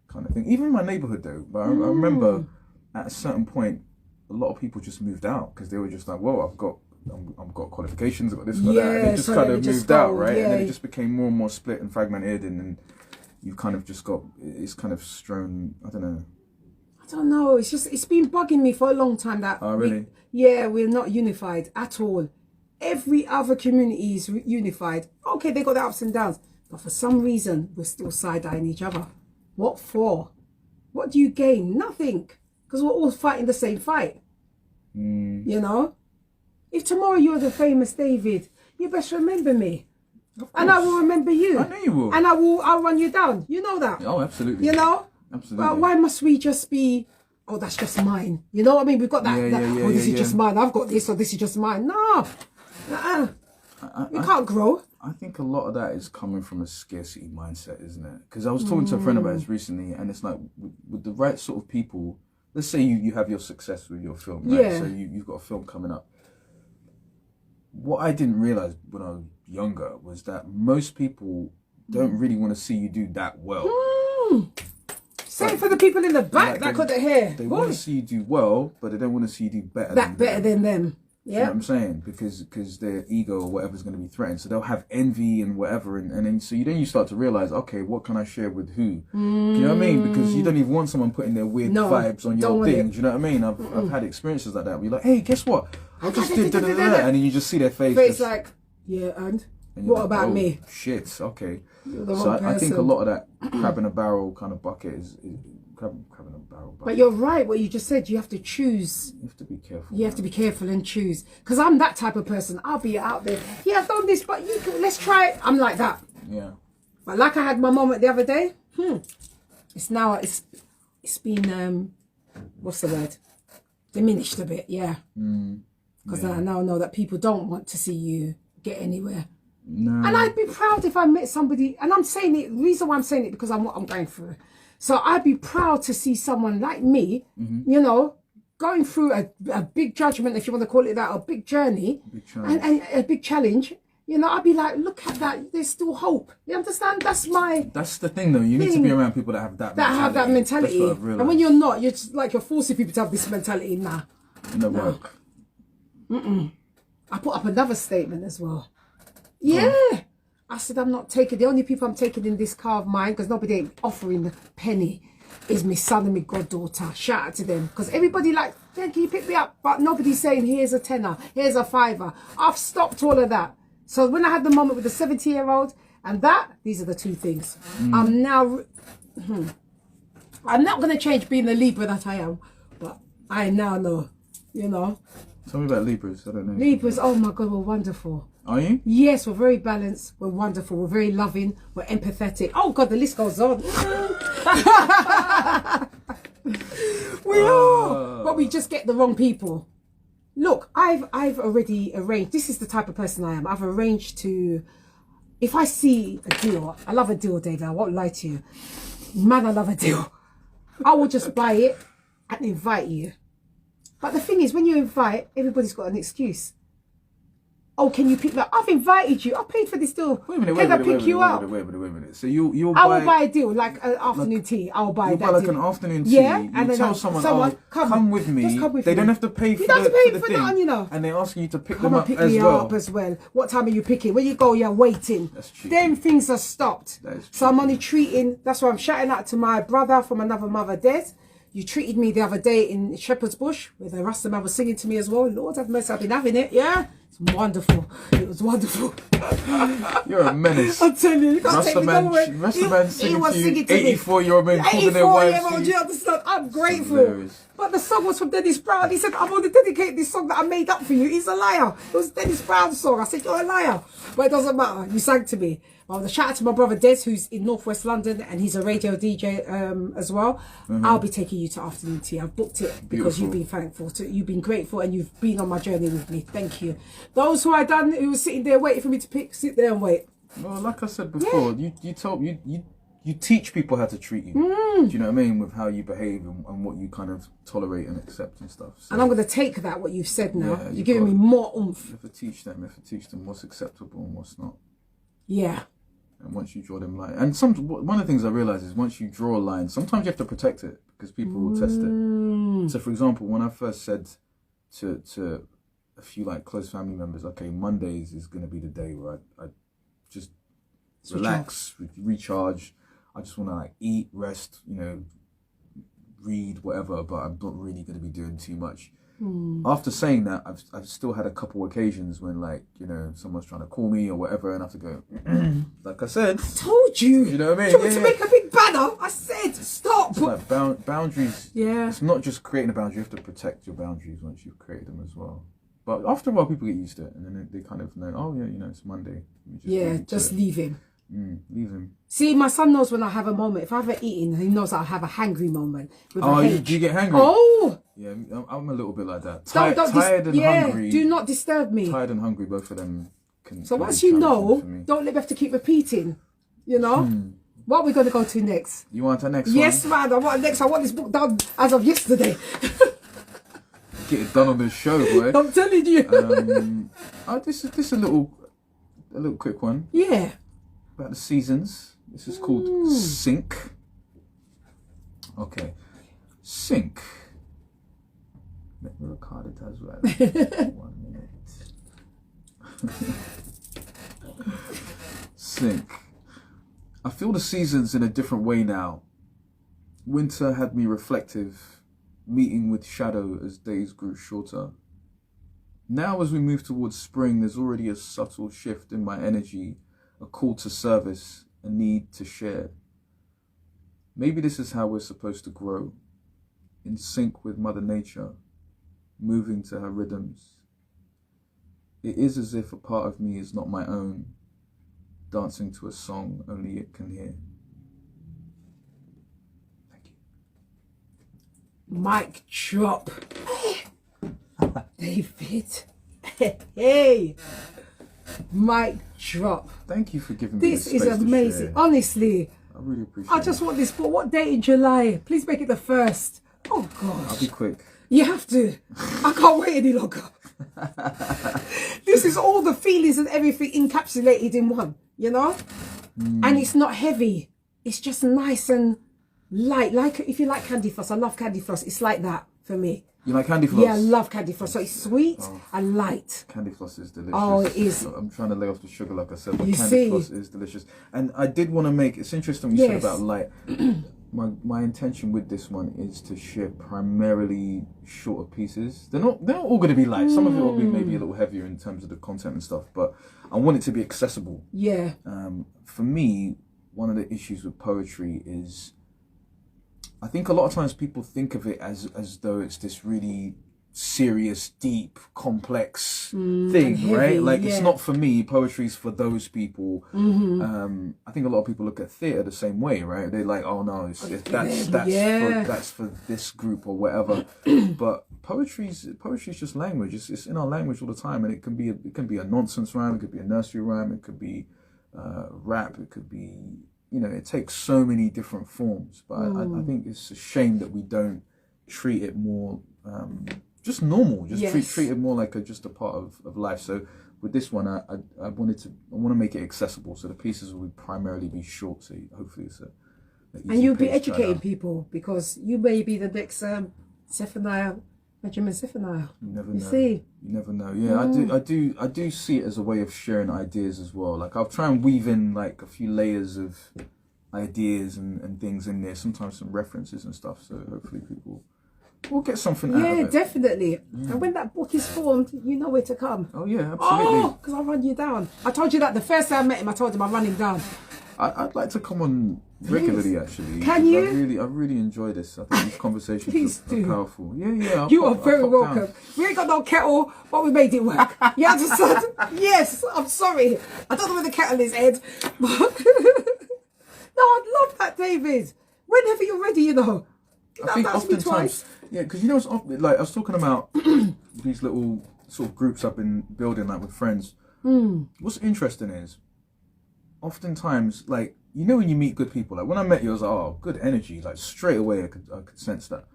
kind of thing. Even in my neighborhood though, but I remember at a certain point, a lot of people just moved out, because they were just like, whoa, I've got qualifications, I've got this, I've got that. And they just kind of moved out, right? Yeah. And then it just became more and more split and fragmented, and then you kind of just it's kind of strewn, I don't know. It's been bugging me for a long time that... Oh, really? We're not unified at all. Every other community is unified. Okay, they got their ups and downs, but for some reason, we're still side-eyeing each other. What for? What do you gain? Nothing. Because we're all fighting the same fight. You know? If tomorrow you're the famous David, you best remember me. And I will remember you. I know you will. And I'll run you down. You know that. Oh, absolutely. You know? Absolutely. But why must we just be oh, that's just mine. You know what I mean? We've got that, oh, this is just mine. I've got this, or this is just mine. No. You can't grow. I think a lot of that is coming from a scarcity mindset, isn't it? Because I was talking to a friend about this recently, and it's like with the right sort of people, let's say you have your success with your film, right? Yeah. So you've got a film coming up. What I didn't realise when I was younger was that most people don't really want to see you do that well. Same for the people in the back that couldn't hear. They want to see you do well, but they don't want to see you do better than them. You know what I'm saying? Because their ego or whatever is going to be threatened. So they'll have envy and whatever. And then so then you start to realise, okay, what can I share with who? Do you know what I mean? Because you don't even want someone putting their weird vibes on your thing. Do you know what I mean? I've had experiences like that where you're like, hey, guess what? I just did da da da. And then you just see their face. It's like, yeah, and what about me? Shit, okay. So I think a lot of that crab in a barrel kind of bucket is crab in a barrel bucket. But you're right, what you just said. You have to choose. You have to be careful. You have to be careful and choose. Because I'm that type of person. I'll be out there. Yeah, I've done this, but let's try it. I'm like that. Yeah. But like I had my moment the other day. It's now it's been what's the word? Diminished a bit. Yeah. Because I now know that people don't want to see you get anywhere. No. And I'd be proud if I met somebody, and I'm saying it, the reason why I'm saying it, because I'm what I'm going through. So I'd be proud to see someone like me, you know, going through a big judgment, if you want to call it that, a big journey, and a big challenge. You know, I'd be like, look at that, there's still hope. You understand? That's the thing though, you need to be around people that have that mentality. Have that mentality. That's what I've realised. And when you're not, you're just like, you're forcing people to have this mentality. Nah. In the work. I put up another statement as well. Yeah. I said, I'm not taking, the only people I'm taking in this car of mine, because nobody ain't offering a penny, is my son and my goddaughter. Shout out to them. Because everybody like, can you pick me up? But nobody's saying, here's a tenner, here's a fiver. I've stopped all of that. So when I had the moment with the 70-year-old and that, these are the two things. I'm now, I'm not going to change being the Libra that I am, but I now know, you know. Tell me about Libras, I don't know. Libras, oh my God, we're wonderful. Are you? Yes, we're very balanced, we're wonderful, we're very loving, we're empathetic. Oh God, the list goes on. We are, but we just get the wrong people. Look, I've already arranged, this is the type of person I am. I've arranged to, if I see a deal, I love a deal, David, I won't lie to you. Man, I love a deal. I will just buy it and invite you. But the thing is, when you invite, everybody's got an excuse. Oh, can you pick me up? I've invited you. I paid for this deal. Wait a minute, can I pick you up? Wait a minute. So you'll I will buy a deal, like an afternoon tea. I'll buy that like deal. an afternoon tea. Yeah, you and then tell someone, come with me. Just come with they me. don't have to pay for you don't have to the pay for thing. that, you know. And they're asking you to pick Come them and up pick as me well. up as well. What time are you picking? When you go, you're waiting. That's cheeky. Then things are stopped. That is So I'm cheeky. only treating, that's why I'm shouting out to my brother from another mother, Des. You treated me the other day in Shepherd's Bush, where the Rasta man was singing to me as well. Lord have mercy, I've been having it, yeah? It's wonderful. It was wonderful. You're a menace. I'm telling you, you can't take me nowhere. Rasta man singing was to you. singing to me. 84-year-old men calling their wives. 84-year-old, you understand? I'm grateful. Hilarious. But the song was from Dennis Brown. He said, I'm going to dedicate this song that I made up for you. He's a liar. It was Dennis Brown's song. I said, you're a liar. But it doesn't matter. You sang to me. Well, the shout out to my brother Des, who's in Northwest London, and he's a radio DJ as well. I'll be taking you to afternoon tea. I've booked it because you've been thankful. You've been grateful, and you've been on my journey with me. Thank you. Those who who were sitting there waiting for me to pick, sit there and wait. Well, like I said before, you teach people how to treat you. Do you know what I mean? With how you behave and what you kind of tolerate and accept and stuff. So, And I'm going to take that, what you've said now. Yeah, You're giving me more oomph. You have to teach them what's acceptable and what's not. Yeah. And once you draw them line, and one of the things I realize is once you draw a line, sometimes you have to protect it because people will test it. So, for example, when I first said to a few like close family members, okay, Mondays is going to be the day where I just relax, recharge. I just want to like eat, rest, you know, read, whatever. But I'm not really going to be doing too much. After saying that, I've still had a couple occasions when, like, you know, someone's trying to call me or whatever, and I have to go, like I said. I told you. You know what I mean? Do you want me to make a big banner? I said, stop. It's like boundaries. Yeah. It's not just creating a boundary, you have to protect your boundaries once you've created them as well. But after a while, people get used to it, and then they kind of know, oh, yeah, you know, it's Monday. Just leave him. Leave him. See, my son knows when I have a moment. If I haven't eaten, he knows I have a hangry moment. With Oh, a H. do you get hangry? Oh! Yeah, I'm a little bit like that. Don't Tired and hungry. Do not disturb me. Tired and hungry, both of them can. So can once be you challenging know, for me. don't let me have to keep repeating. You know? What are we going to go to next? You want the next Yes, one? man. I want this book done as of yesterday. Get it done on this show, boy. I'm telling you. This is a little quick one Yeah. about the seasons. This is called Sync. Okay, Sync. Let me record it as well. 1 minute. Sync. I feel the seasons in a different way now. Winter had me reflective, meeting with shadow as days grew shorter. Now as we move towards spring, there's already a subtle shift in my energy, a call to service, a need to share. Maybe this is how we're supposed to grow, in sync with Mother Nature, moving to her rhythms. It is as if a part of me is not my own, dancing to a song only it can hear. Thank you. Mic drop. David. Hey. Mic drop. Thank you for giving me This this is space to amazing. share. Honestly. I really appreciate I just want this book. What date in July? Please make it the 1st. Oh, I'll gosh. be quick. You have to. I can't wait any longer. This is all the feelings and everything encapsulated in one, you know? And it's not heavy. It's just nice and light. Like, if you like candy floss, I love candy floss. It's like that for me. You like candy floss? Yeah, I love candy floss. So it's sweet and light. Candy floss is delicious. Oh, it is. I'm trying to lay off the sugar, like I said, but You candy see? floss is delicious. And I did want to make, it's interesting what you said Yes. about light. My intention with this one is to share primarily shorter pieces. They're not all going to be light. Some of it will be maybe a little heavier in terms of the content and stuff, but I want it to be accessible. Yeah. For me, one of the issues with poetry is I think a lot of times people think of it as though it's this really serious, deep, complex thing, heavy, right? Like yeah. it's not for me. Poetry's for those people. I think a lot of people look at theatre the same way, right? They're like, oh no, that's for this group or whatever. But poetry's just language. It's in our language all the time, and it can be a nonsense rhyme, it could be a nursery rhyme, it could be rap, it could be, you know, it takes so many different forms. But I think it's a shame that we don't treat it more just normal, just Yes. treat it more like just a part of life. So with this one, I want to make it accessible. So the pieces will primarily be short. So hopefully it's a And you'll be easy pace to educating try people because you may be the next Zephaniah, Benjamin Zephaniah. You never You know. see? You never know. Yeah, I do see it as a way of sharing ideas as well. Like I'll try and weave in like a few layers of ideas and things in there. Sometimes some references and stuff. So hopefully people will get something out of Yeah, it. definitely. And when that book is formed, you know where to come. Oh yeah, absolutely. Oh, because I'll run you down. I told you that the first time I met him, I told him I'll run him down. I'd like to come on regularly, actually. Can you? I really enjoy this. I think these conversations Please are do. powerful. Yeah. You are very welcome. We ain't got no kettle, but we made it work. You understand? Yes, I'm sorry. I don't know where the kettle is, Ed. But no, I'd love that, David. Whenever you're ready, you know. I think That's me oftentimes, twice. yeah, because you know, like I was talking about these little sort of groups I've been building, like with friends. What's interesting is, oftentimes, like, you know, when you meet good people, like when I met you, I was like, oh, good energy, like straight away I could sense that.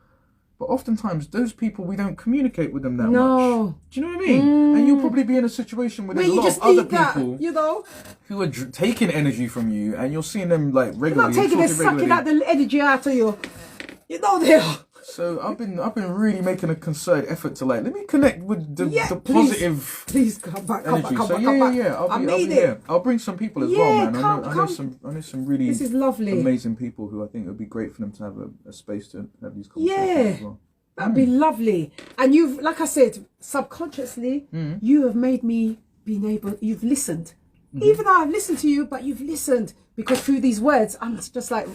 But oftentimes, those people, we don't communicate with them that much. Do you know what I mean? And you'll probably be in a situation where there's a you lot just of other need that, people you know. who are taking energy from you, and you're seeing them like They're regularly. not taking it, talking sucking regularly. out the energy out of you. You know they are. So I've been really making a concerted effort to like, let me connect with the please. positive Please come back, come energy. back, come So back, come back. yeah. I'll be it. here. I'll bring some people as well, Yeah, man. come. I know some really This is lovely. amazing people who I think it would be great for them to have a space to have these conversations Yeah. as well. That'd be lovely. And you've, like I said, subconsciously, you have made me being able, you've listened. Even though I've listened to you, but you've listened. Because through these words, I'm just like,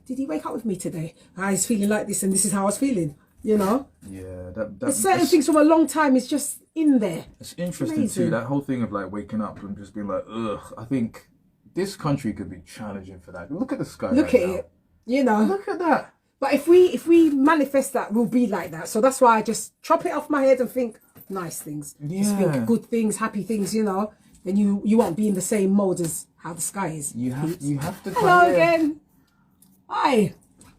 did he wake up with me today? He's feeling like this and this is how I was feeling, you know? Yeah, There's certain things from a long time is just in there. It's interesting Amazing. too, that whole thing of like waking up and just being like, ugh. I think this country could be challenging for that. Look at the sky. Look right at now. it. You know. Look at that. But if we manifest that, we'll be like that. So that's why I just chop it off my head and think nice things. Just think good things, happy things, you know. Then you won't be in the same mode as how the sky is. You have to. Hello again. Hi.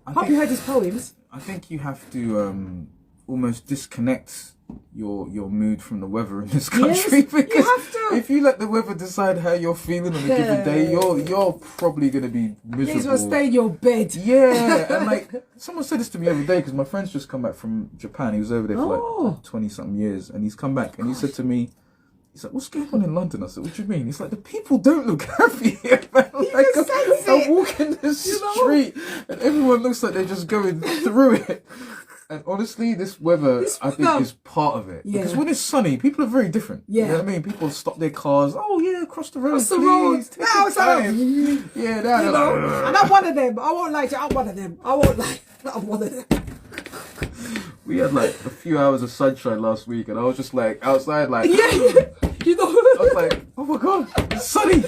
Hope you heard his poems. I think you have to almost disconnect your mood from the weather in this country, because you have to. if you let the weather decide how you're feeling on a given day, you're probably gonna be miserable. You just want to stay in your bed. Yeah, and like someone said this to me the other day, because my friend's just come back from Japan. He was over there for like 20-something years, and he's come back and he said to me, he's like, "What's going on in London?" I said, "What do you mean?" He's like, "The people don't look happy here, man." Like, I walk in the street and everyone looks like they're just going through it. And honestly, this weather, I think, is part of it. Yeah. Because when it's sunny, people are very different. Yeah. You know what I mean? People stop their cars. Oh, yeah, across the road, Across the road. Now it's time. Yeah, now you know. And I'm one of them. I won't lie to you. I'm one of them. I won't lie. I'm one of them. We had like a few hours of sunshine last week, and I was just like outside, like, yeah, you know. I was like, oh my God, it's sunny.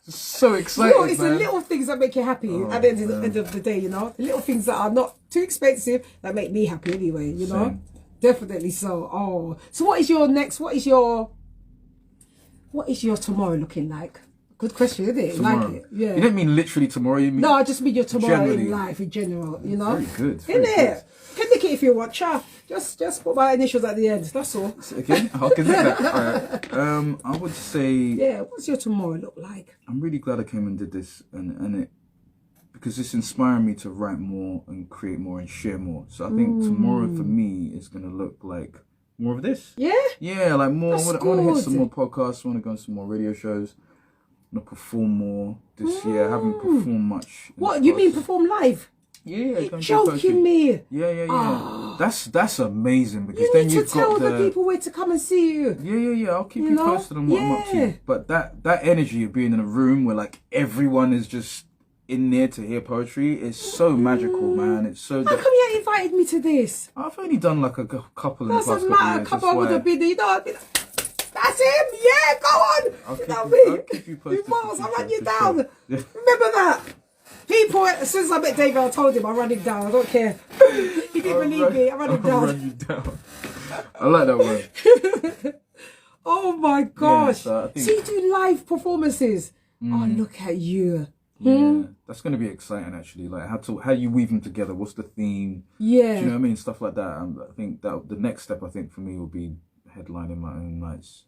So excited, it's the little things that make you happy at the end of the day, you know. The little things that are not too expensive that make me happy anyway, you know. Same. Definitely so. Oh, so what is your next? What is your tomorrow looking like? Good question, isn't it? Tomorrow. Like it, yeah. You don't mean literally tomorrow. You mean no, I just mean your tomorrow generally, in life in general. You know. Very good. Isn't it? You can nick it if you want. Sure. Just put my initials at the end. That's all. Again, I can do that. All right. I would say. Yeah. What's your tomorrow look like? I'm really glad I came and did this, and it, because it's inspiring me to write more and create more and share more. So I think tomorrow for me is gonna look like more of this. Yeah. Yeah, like more. I want to hit some more podcasts. I want to go on some more radio shows. I want to perform more this year. I haven't performed much. What you mean perform live? Yeah, you're joking me. Yeah. Oh. That's amazing, because you then need you've to tell got the people where to come and see you. Yeah. I'll keep you posted on what I'm up to. But that energy of being in a room where like everyone is just in there to hear poetry is so magical, man. It's so. How come you ain't invited me to this? I've only done like a couple in the past couple of years. A couple would have been, you know. I'd be like, that's him. Yeah, go on. I'll keep you posted. I'll run you down. Sure. Remember that. People, as soon as I met David, I told him I run him down. I don't care. He didn't believe me. I run him down. I'll run you down. I like that one. Oh my gosh. Yeah, so you do live performances. Oh, look at you. Yeah, that's going to be exciting actually. Like how you weave them together. What's the theme? Yeah. Do you know what I mean? Stuff like that. I think that the next step, I think for me, will be headlining my own nights.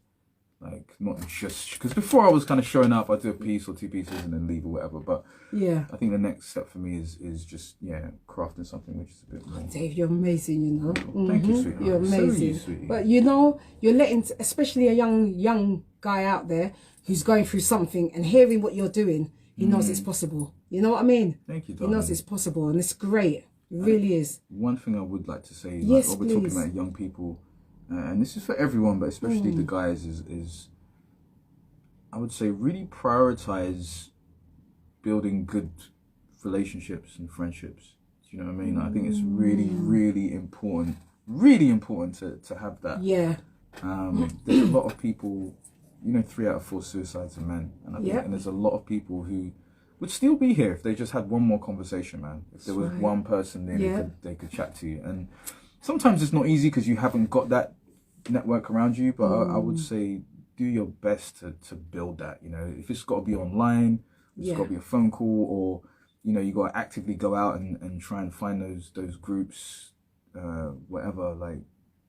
Like not just because before I was kind of showing up, I do a piece or two pieces and then leave or whatever. But yeah, I think the next step for me is just crafting something which is a bit more. Dave, you're amazing, you know. Thank you, sweetheart. You're amazing. So sweet. But you know, you're letting, especially a young guy out there who's going through something and hearing what you're doing, he knows it's possible. You know what I mean? Thank you, darling. He knows it's possible, and it's great. It really is. One thing I would like to say, like what we're talking about young people. And this is for everyone, but especially the guys, is I would say really prioritize building good relationships and friendships. Do you know what I mean? I think it's really important to have that. Yeah. There's a lot of people, 3 out of 4 suicides are men, and I think, and there's a lot of people who would still be here if they just had one more conversation, man. If there was one person there they could chat to you. And sometimes it's not easy because you haven't got that network around you, but I would say do your best to build that. If it's got to be online, it's got to be a phone call, or you got to actively go out and try and find those groups, whatever. Like,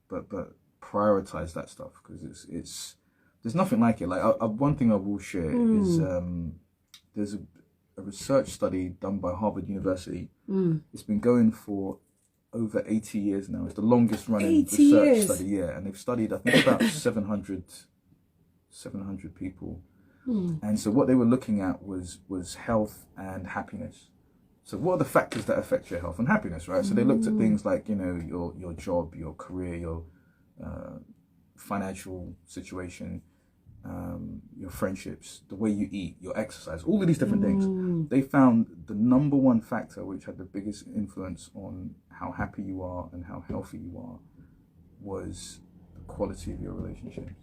but prioritize that stuff, because it's there's nothing like it. Like one thing I will share is there's a research study done by Harvard University. It's been going for over 80 years now. It's the longest running research study, and they've studied, I think, about 700 people. And so what they were looking at was health and happiness. So what are the factors that affect your health and happiness, right? So they looked at things like, your job, your career, your financial situation, your friendships, the way you eat, your exercise, all of these different things. They found the number one factor which had the biggest influence on how happy you are and how healthy you are was the quality of your relationships.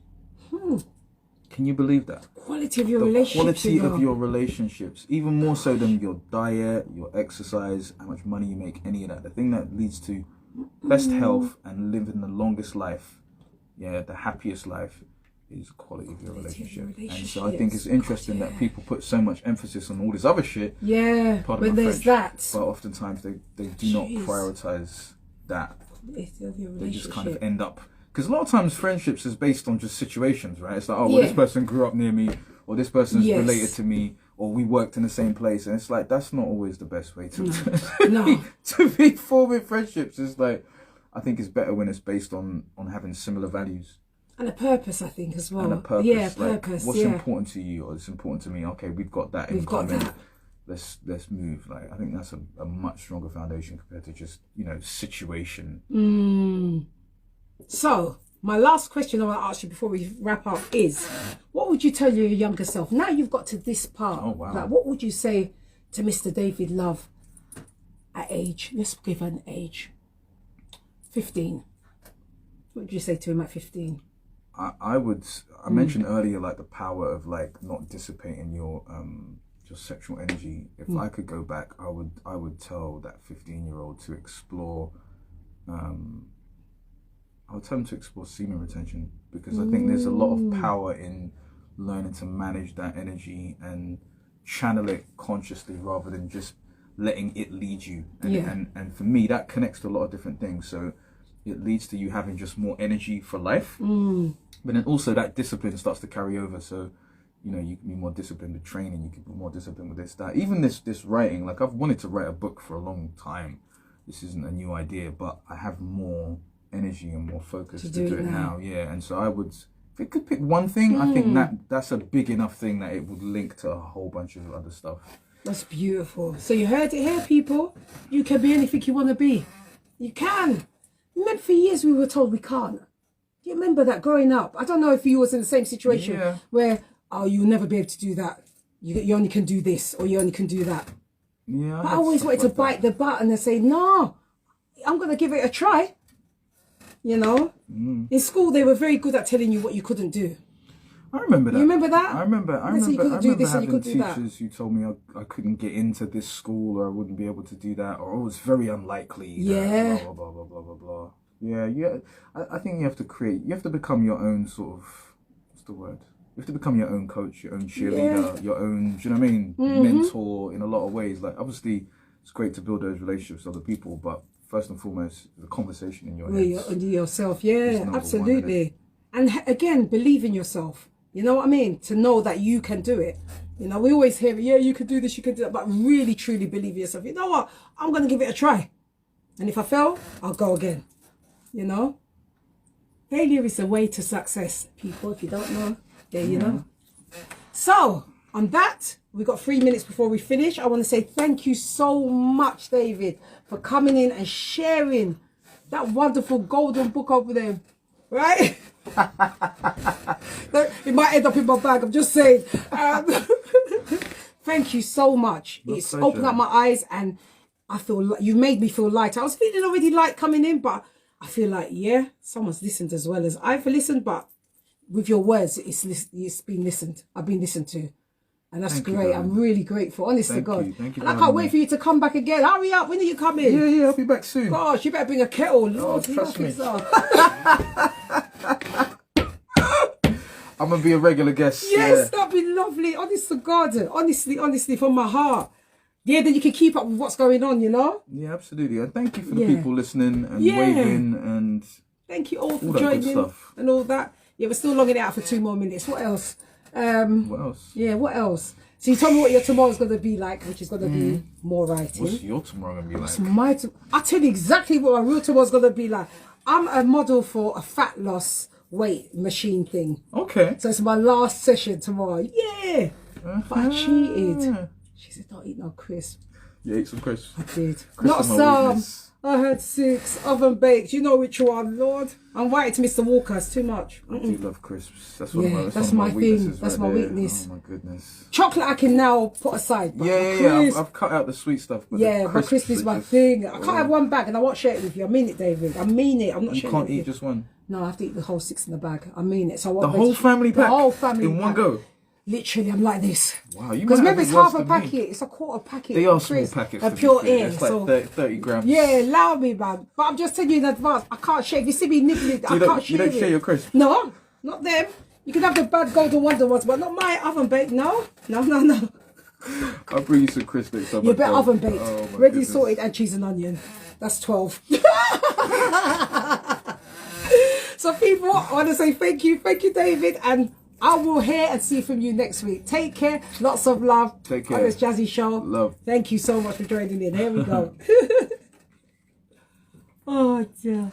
Can you believe that? Quality of your The relationships. quality of your relationships, even more so than your diet, your exercise, how much money you make, any of that. The thing that leads to best health and living the longest life, the happiest life, is quality of your relationship. And so I think it's interesting that people put so much emphasis on all this other shit. Yeah, when there's that. But oftentimes they do not prioritize that. They just kind of end up... Because a lot of times friendships is based on just situations, right? It's like, oh, well, this person grew up near me, or this person's related to me, or we worked in the same place. And it's like, that's not always the best way to, to be forming friendships. It's like, I think it's better when it's based on having similar values. And a purpose, I think, as well. And a purpose. Yeah, like, purpose. What's important to you, or it's important to me. Okay, we've got that in common. Let's move. Like, I think that's a much stronger foundation compared to just, situation. So, my last question I want to ask you before we wrap up is, what would you tell your younger self? Now you've got to this part. Oh, wow. Like, what would you say to Mr. David Love at age, let's give an age, 15? What would you say to him at 15? I mentioned earlier, like, the power of, like, not dissipating your sexual energy. If I could go back, I would tell that 15-year-old to explore... I would tell them to explore semen retention, because I think there's a lot of power in learning to manage that energy and channel it consciously rather than just letting it lead you. And for me, that connects to a lot of different things. So it leads to you having just more energy for life. But then also that discipline starts to carry over. So, you can be more disciplined with training. You can be more disciplined with this, that. Even this writing, like, I've wanted to write a book for a long time. This isn't a new idea, but I have more energy and more focus to do it now. And so I would, if it could pick one thing, I think that's a big enough thing that it would link to a whole bunch of other stuff. That's beautiful. So you heard it here, people. You can be anything you want to be. You can. Remember, for years we were told we can't. Do you remember that growing up? I don't know if you was in the same situation where, oh, you'll never be able to do that. You only can do this, or you only can do that. Yeah, I always wanted to bite the button and say, no, I'm going to give it a try. In school, they were very good at telling you what you couldn't do. I remember that. You remember that? I remember having teachers who told me I couldn't get into this school, or I wouldn't be able to do that, or it was very unlikely. Yeah. Blah, blah, blah, blah, blah, blah. Yeah. I think you have to become your own sort of, what's the word? You have to become your own coach, your own cheerleader, your own, do you know what I mean? Mentor in a lot of ways. Like, obviously, it's great to build those relationships with other people, but first and foremost, the conversation in your head. Yourself, absolutely. And again, believe in yourself. You know what I mean? To know that you can do it. We always hear, you can do this, you can do that, but really, truly believe in yourself. You know what? I'm going to give it a try. And if I fail, I'll go again. Failure is the way to success, people. If you don't know, you know. So, on that, we've got 3 minutes before we finish. I want to say thank you so much, David, for coming in and sharing that wonderful golden book over there. Right? It might end up in my bag, I'm just saying. Thank you so much. It's opened up my eyes, and I feel like you've made me feel light. I was feeling already light coming in, but I feel like, someone's listened as well as I've listened, but with your words, it's been listened. I've been listened to. And that's great. I'm really grateful. Honest to God. Thank you. And I can't wait for you to come back again. Hurry up. When are you coming? Yeah, I'll be back soon. Gosh, you better bring a kettle. Lord, trust me. I'm going to be a regular guest. Yes, that'd be lovely. Honest to God. Honestly, from my heart. Yeah, then you can keep up with what's going on, Yeah, absolutely. And thank you for the people listening and waving and... Thank you all for joining and all that. Yeah, we're still longing it out for 2 more minutes. What else? What else? Yeah, what else? So you told me what your tomorrow's going to be like, which is going to be more writing. What's your tomorrow going to be like? What's my I'll tell you exactly what my real tomorrow's going to be like. I'm a model for a fat loss weight machine thing. Okay. So it's my last session tomorrow. Yeah. But I cheated. She said, don't eat no crisp. You ate some crisps? I did. Not some. Weakness. I had 6 oven baked. You know which one, Lord. I'm writing to Mr. Walker. It's too much. I do love crisps. That's that's my thing. That's my weakness. Oh my goodness. Chocolate I can now put aside. But I've cut out the sweet stuff. But but crisp is my thing. I can't have one bag, and I won't share it with you. I mean it, David. I mean it. I'm not sharing it. You can't eat just one. No, I have to eat the whole 6 in the bag. I mean it. So I The want whole family pack? The whole family in one pack. go? Literally, I'm like this. Wow, you because might remember have it's it worse half a than packet. me. It's a quarter packet. They are small Chris, packets. a To be pure fair. air. It's like So 30 grams. yeah, allow me, man. But I'm just telling you in advance. I can't share. If you see me nibbling, I can't share. You don't share your crisp? No, not them. You can have the bad golden wonder ones, but not my oven baked. No. I'll bring you some crisp bits. You bet oven baked, Oh, my ready goodness. sorted, and cheese and onion. That's 12. So people, I want to say thank you, David, and I will hear and see from you next week. Take care, lots of love. Take care. On this Jazzy show. Love. Thank you so much for joining in. Here we go. Oh dear.